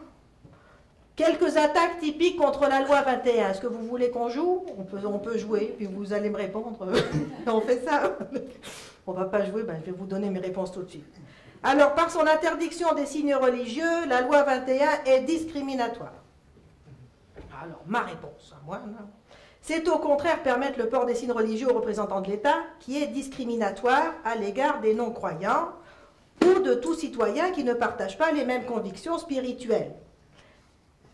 Quelques attaques typiques contre la loi 21. Est-ce que vous voulez qu'on joue? On peut jouer, puis vous allez me répondre. On fait ça. On ne va pas jouer, je vais vous donner mes réponses tout de suite. Alors, par son interdiction des signes religieux, la loi 21 est discriminatoire. Alors, ma réponse à moi, c'est au contraire permettre le port des signes religieux aux représentants de l'État, qui est discriminatoire à l'égard des non-croyants ou de tout citoyen qui ne partage pas les mêmes convictions spirituelles.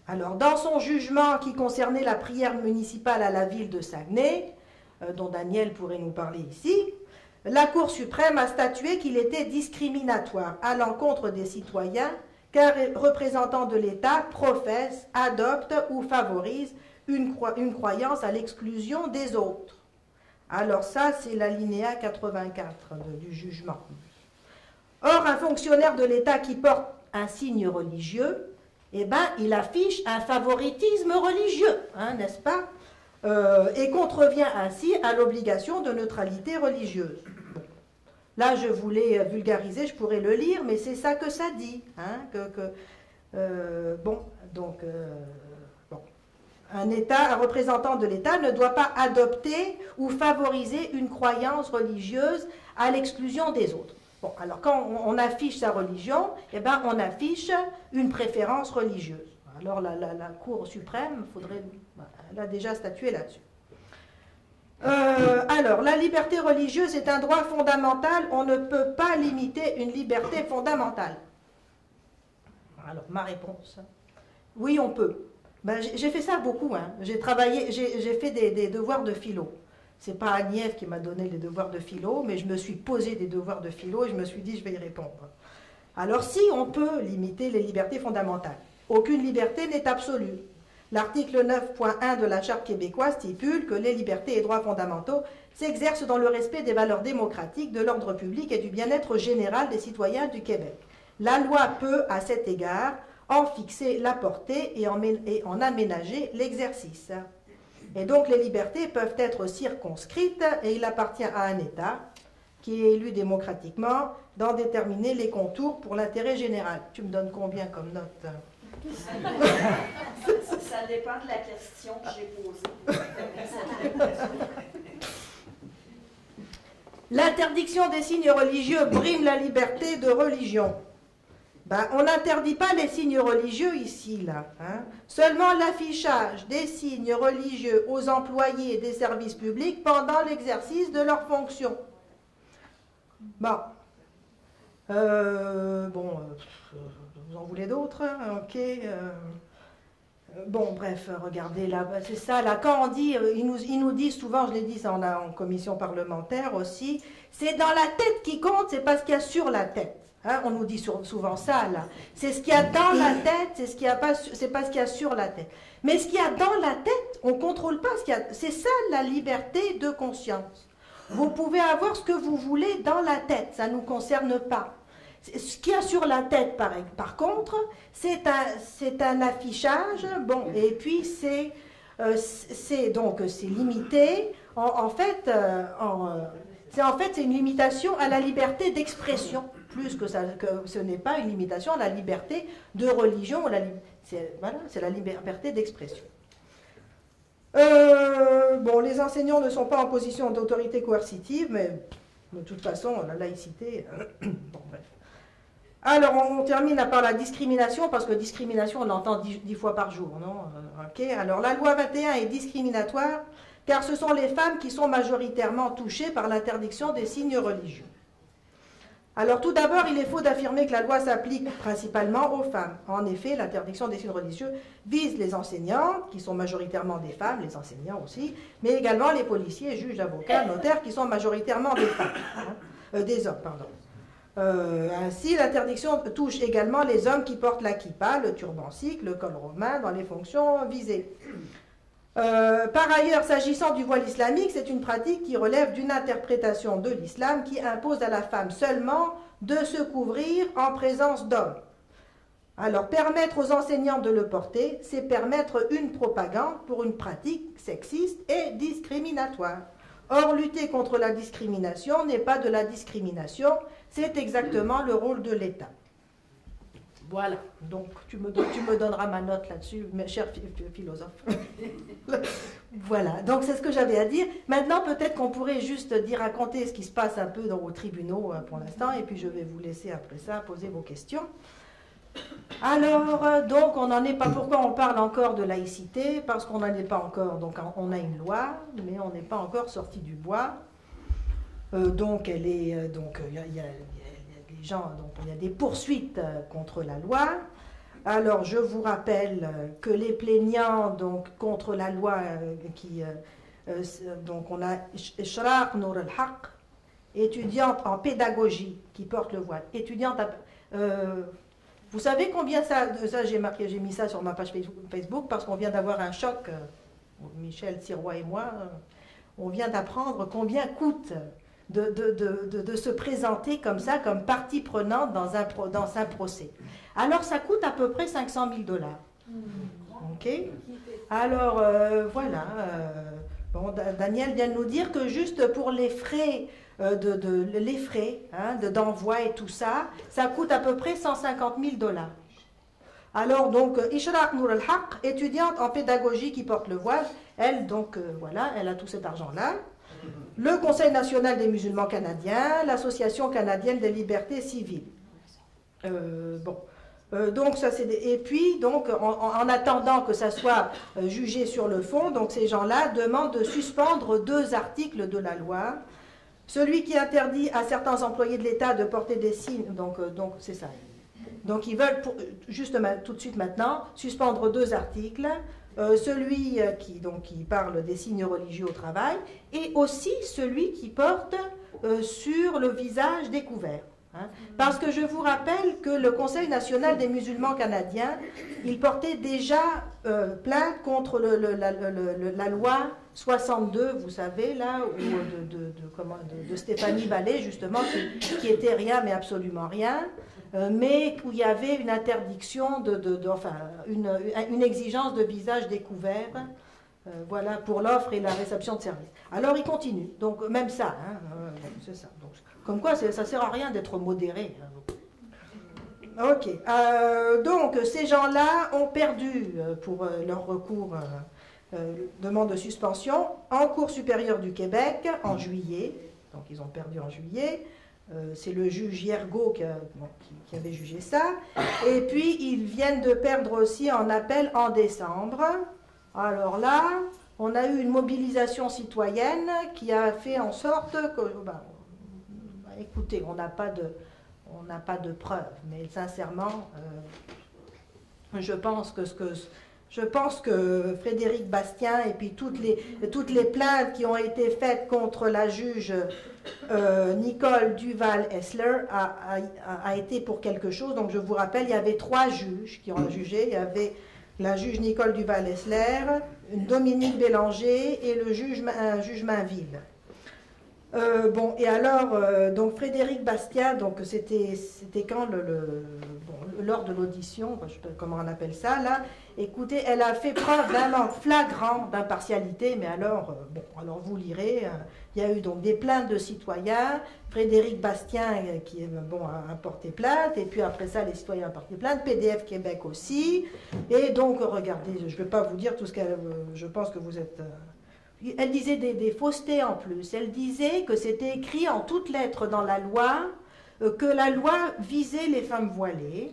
Alors, dans son jugement qui concernait la prière municipale à la ville de Saguenay, dont Daniel pourrait nous parler ici, la Cour suprême a statué qu'il était discriminatoire à l'encontre des citoyens qu'un représentant de l'État professe, adopte ou favorise une croyance à l'exclusion des autres. Alors ça, c'est l'alinéa 84 du jugement. Or, un fonctionnaire de l'État qui porte un signe religieux, eh ben, il affiche un favoritisme religieux, hein, n'est-ce pas, et contrevient ainsi à l'obligation de neutralité religieuse. Bon. Là, je voulais vulgariser, je pourrais le lire, mais c'est ça que ça dit. Hein, bon, un représentant de l'État ne doit pas adopter ou favoriser une croyance religieuse à l'exclusion des autres. Bon, alors quand on affiche sa religion, eh ben, on affiche une préférence religieuse. Alors la Cour suprême, elle a déjà statué là-dessus. Alors, la liberté religieuse est un droit fondamental, on ne peut pas limiter une liberté fondamentale. Alors, ma réponse, oui, on peut. Ben, j'ai fait ça beaucoup, hein. J'ai fait des devoirs de philo. C'est pas Agnès qui m'a donné les devoirs de philo, mais je me suis posé des devoirs de philo et je me suis dit, je vais y répondre. Alors, si on peut limiter les libertés fondamentales, aucune liberté n'est absolue. L'article 9.1 de la Charte québécoise stipule que les libertés et droits fondamentaux s'exercent dans le respect des valeurs démocratiques, de l'ordre public et du bien-être général des citoyens du Québec. La loi peut, à cet égard, en fixer la portée et en aménager l'exercice. Et donc les libertés peuvent être circonscrites et il appartient à un État qui est élu démocratiquement d'en déterminer les contours pour l'intérêt général. Tu me donnes combien comme note? Ça dépend de la question que j'ai posée. L'interdiction des signes religieux brime la liberté de religion. Ben, on n'interdit pas les signes religieux ici, là. Hein. Seulement l'affichage des signes religieux aux employés des services publics pendant l'exercice de leurs fonctions. Bon. Vous en voulez d'autres? Ok. Bon, bref, regardez là, c'est ça, là, quand on dit, ils nous disent souvent, je l'ai dit ça en commission parlementaire aussi, c'est dans la tête qui compte, c'est pas ce qu'il y a sur la tête. Hein, on nous dit souvent ça, là. C'est ce qu'il y a dans la tête, c'est pas ce qu'il y a sur la tête. Mais ce qu'il y a dans la tête, on ne contrôle pas ce qu'il y a. C'est ça la liberté de conscience. Vous pouvez avoir ce que vous voulez dans la tête, ça ne nous concerne pas. Ce qu'il y a sur la tête, par contre, c'est un affichage, bon, et puis c'est limité. C'est une limitation à la liberté d'expression, plus que ce n'est pas une limitation à la liberté de religion. C'est la liberté d'expression. Les enseignants ne sont pas en position d'autorité coercitive, mais de toute façon, la laïcité. Bon, bref. Alors, on termine par la discrimination, parce que discrimination, on l'entend 10 fois par jour, non? Ok. Alors, la loi 21 est discriminatoire, car ce sont les femmes qui sont majoritairement touchées par l'interdiction des signes religieux. Alors, tout d'abord, il est faux d'affirmer que la loi s'applique principalement aux femmes. En effet, l'interdiction des signes religieux vise les enseignants, qui sont majoritairement des femmes, les enseignants aussi, mais également les policiers, juges, avocats, notaires, qui sont majoritairement des femmes, des hommes, pardon. Ainsi, l'interdiction touche également les hommes qui portent la kippa, le turban sikh, le col romain dans les fonctions visées. Par ailleurs, s'agissant du voile islamique, c'est une pratique qui relève d'une interprétation de l'islam qui impose à la femme seulement de se couvrir en présence d'hommes. Alors, permettre aux enseignants de le porter, c'est permettre une propagande pour une pratique sexiste et discriminatoire. Or, lutter contre la discrimination n'est pas de la discrimination, c'est exactement le rôle de l'État. Voilà, donc tu me donneras ma note là-dessus, mes chers philosophes. Voilà, donc c'est ce que j'avais à dire. Maintenant, peut-être qu'on pourrait juste raconter ce qui se passe un peu dans vos tribunaux pour l'instant, et puis je vais vous laisser après ça poser vos questions. Alors, donc, on n'en est pas. Pourquoi on parle encore de laïcité? Parce qu'on n'en est pas encore. Donc, on a une loi, mais on n'est pas encore sorti du bois. Donc, il y a des gens. Donc, il y a des poursuites contre la loi. Alors, je vous rappelle que les plaignants donc contre la loi donc on a Ishraq Nour al-Haq, étudiante en pédagogie qui porte le voile, étudiante Vous savez combien ça j'ai mis ça sur ma page Facebook parce qu'on vient d'avoir un choc, Michel Sirois et moi, on vient d'apprendre combien coûte de se présenter comme ça, comme partie prenante dans un procès. Alors ça coûte à peu près 500 000 $. Ok. Alors voilà. Bon, Daniel vient de nous dire que juste pour les frais d'envoi et tout ça, ça coûte à peu près 150 000 $. Alors donc, Ishraq Nour al-Haq, étudiante en pédagogie qui porte le voile, elle donc voilà, elle a tout cet argent-là. Le Conseil national des musulmans canadiens, l'Association canadienne des libertés civiles. Donc ça c'est et puis donc en attendant que ça soit jugé sur le fond, donc ces gens-là demandent de suspendre 2 articles de la loi. Celui qui interdit à certains employés de l'État de porter des signes, donc c'est ça. Donc ils veulent tout de suite maintenant suspendre 2 articles. Celui qui parle des signes religieux au travail et aussi celui qui porte sur le visage découvert. Hein. Parce que je vous rappelle que le Conseil national des musulmans canadiens, il portait déjà plainte contre la loi 62, vous savez, là, de Stéphanie Vallée, justement, qui était rien, mais absolument rien, mais où il y avait une interdiction, une exigence de visage découvert, voilà, pour l'offre et la réception de services. Alors, il continue. Donc, même ça, hein, c'est ça. Donc, comme quoi, ça ne sert à rien d'être modéré. Ok. Donc, ces gens-là ont perdu pour leur recours, demande de suspension, en Cour supérieure du Québec, en juillet. Donc, ils ont perdu en juillet. C'est le juge Hiergaud qui avait jugé ça. Et puis, ils viennent de perdre aussi en appel en décembre. Alors là, on a eu une mobilisation citoyenne qui a fait en sorte que... écoutez, on n'a pas de preuves, mais sincèrement, je pense que Frédéric Bastien et puis toutes les plaintes qui ont été faites contre la juge Nicole Duval-Essler a été pour quelque chose. Donc je vous rappelle, il y avait 3 juges qui ont jugé. Il y avait la juge Nicole Duval-Essler, Dominique Bélanger et le juge Mainville. Et alors, donc Frédéric Bastien, donc c'était quand lors de l'audition, je sais pas comment on appelle ça, là, écoutez, elle a fait preuve d'un manque flagrant d'impartialité, mais alors, alors vous lirez, il y a eu donc des plaintes de citoyens, Frédéric Bastien qui a porté plainte, et puis après ça, les citoyens ont porté plainte, PDF Québec aussi, et donc, regardez, je ne vais pas vous dire tout ce qu'elle, je pense que vous êtes... Elle disait des faussetés en plus. Elle disait que c'était écrit en toutes lettres dans la loi, que la loi visait les femmes voilées.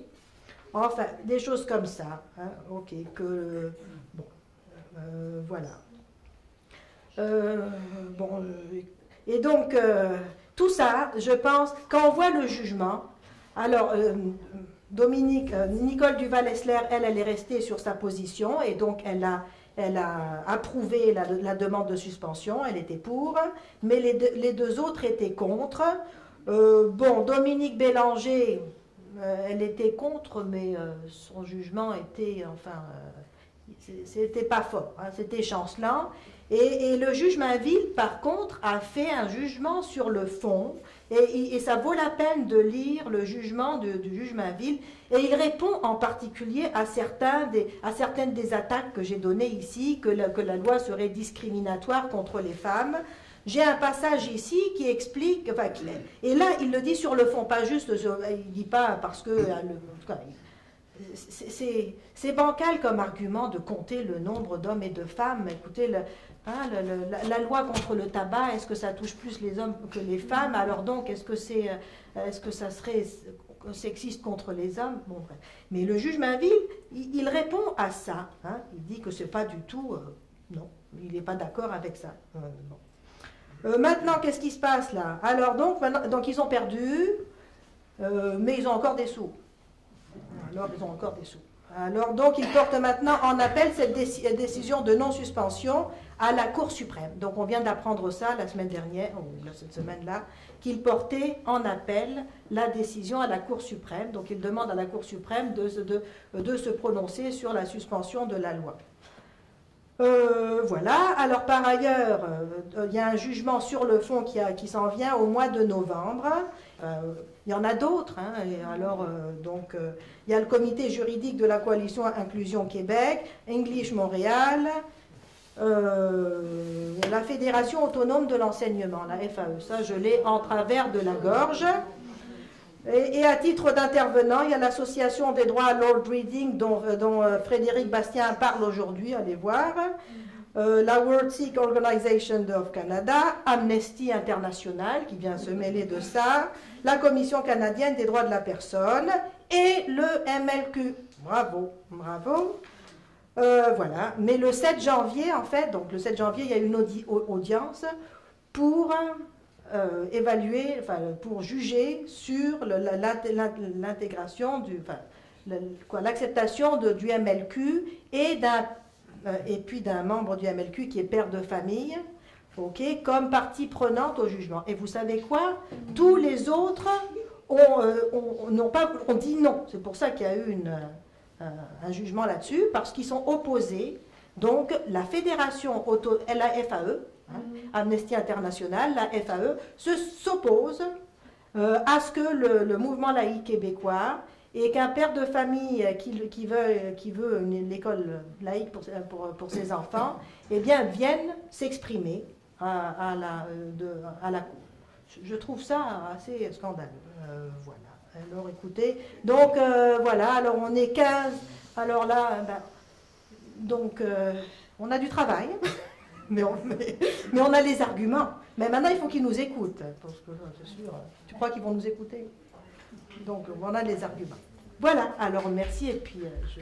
Enfin, des choses comme ça. Hein, ok, voilà. Et donc, tout ça, je pense, quand on voit le jugement, alors, Nicole Duval-Essler, elle est restée sur sa position, et donc elle a approuvé la demande de suspension, elle était pour, mais les 2 autres étaient contre. Dominique Bélanger, elle était contre, mais son jugement était, c'était pas fort, hein, c'était chancelant. Et le juge Mainville, par contre, a fait un jugement sur le fond, et ça vaut la peine de lire le jugement du juge Mainville, et il répond en particulier à certaines des attaques que j'ai données ici, que la loi serait discriminatoire contre les femmes. J'ai un passage ici qui explique, et là il le dit sur le fond, pas juste, il ne dit pas parce que... c'est bancal comme argument de compter le nombre d'hommes et de femmes. Écoutez, la loi contre le tabac, est-ce que ça touche plus les hommes que les femmes? Alors donc, est-ce que ça serait sexiste contre les hommes? Bon, bref. Mais le juge Mainville, il répond à ça. Hein. Il dit que c'est pas du tout... non, il n'est pas d'accord avec ça. Maintenant, qu'est-ce qui se passe là? Alors donc ils ont perdu, mais ils ont encore des sous. Alors ils ont encore des sous. Alors, donc, il porte maintenant en appel cette décision de non-suspension à la Cour suprême. Donc, on vient d'apprendre ça la semaine dernière, ou cette semaine-là, qu'il portait en appel la décision à la Cour suprême. Donc, il demande à la Cour suprême de se prononcer sur la suspension de la loi. Voilà. Alors, par ailleurs, il y a un jugement sur le fond qui s'en vient au mois de novembre. Il y en a d'autres. Hein, et alors, il y a le comité juridique de la coalition Inclusion Québec, English Montréal, la Fédération autonome de l'enseignement, la FAE. Ça, je l'ai en travers de la gorge. Et à titre d'intervenant, il y a l'Association des droits à Lord Reading, dont Frédéric Bastien parle aujourd'hui, allez voir. La World Sikh Organization of Canada, Amnesty International, qui vient se mêler de ça, la Commission canadienne des droits de la personne et le MLQ. Bravo, bravo. Voilà. Mais le 7 janvier, en fait, donc le 7 janvier, il y a une audience pour évaluer, enfin, pour juger sur l'intégration, l'acceptation du MLQ et puis d'un membre du MLQ qui est père de famille, okay, comme partie prenante au jugement. Et vous savez quoi? Tous les autres ont dit non. C'est pour ça qu'il y a eu un jugement là-dessus, parce qu'ils sont opposés. Donc, la fédération la FAE, Amnesty International, la FAE, s'oppose à ce que le mouvement laïque québécois et qu'un père de famille qui veut une école laïque pour ses enfants, eh bien, vienne s'exprimer à la Cour. Je trouve ça assez scandaleux. Voilà. Alors, écoutez. Donc, voilà. Alors, on est 15. Alors là, on a du travail. Mais on a les arguments. Mais maintenant, il faut qu'ils nous écoutent. Parce que, c'est sûr, tu crois qu'ils vont nous écouter? Donc, on a les arguments. Voilà. Alors, merci. Et puis, je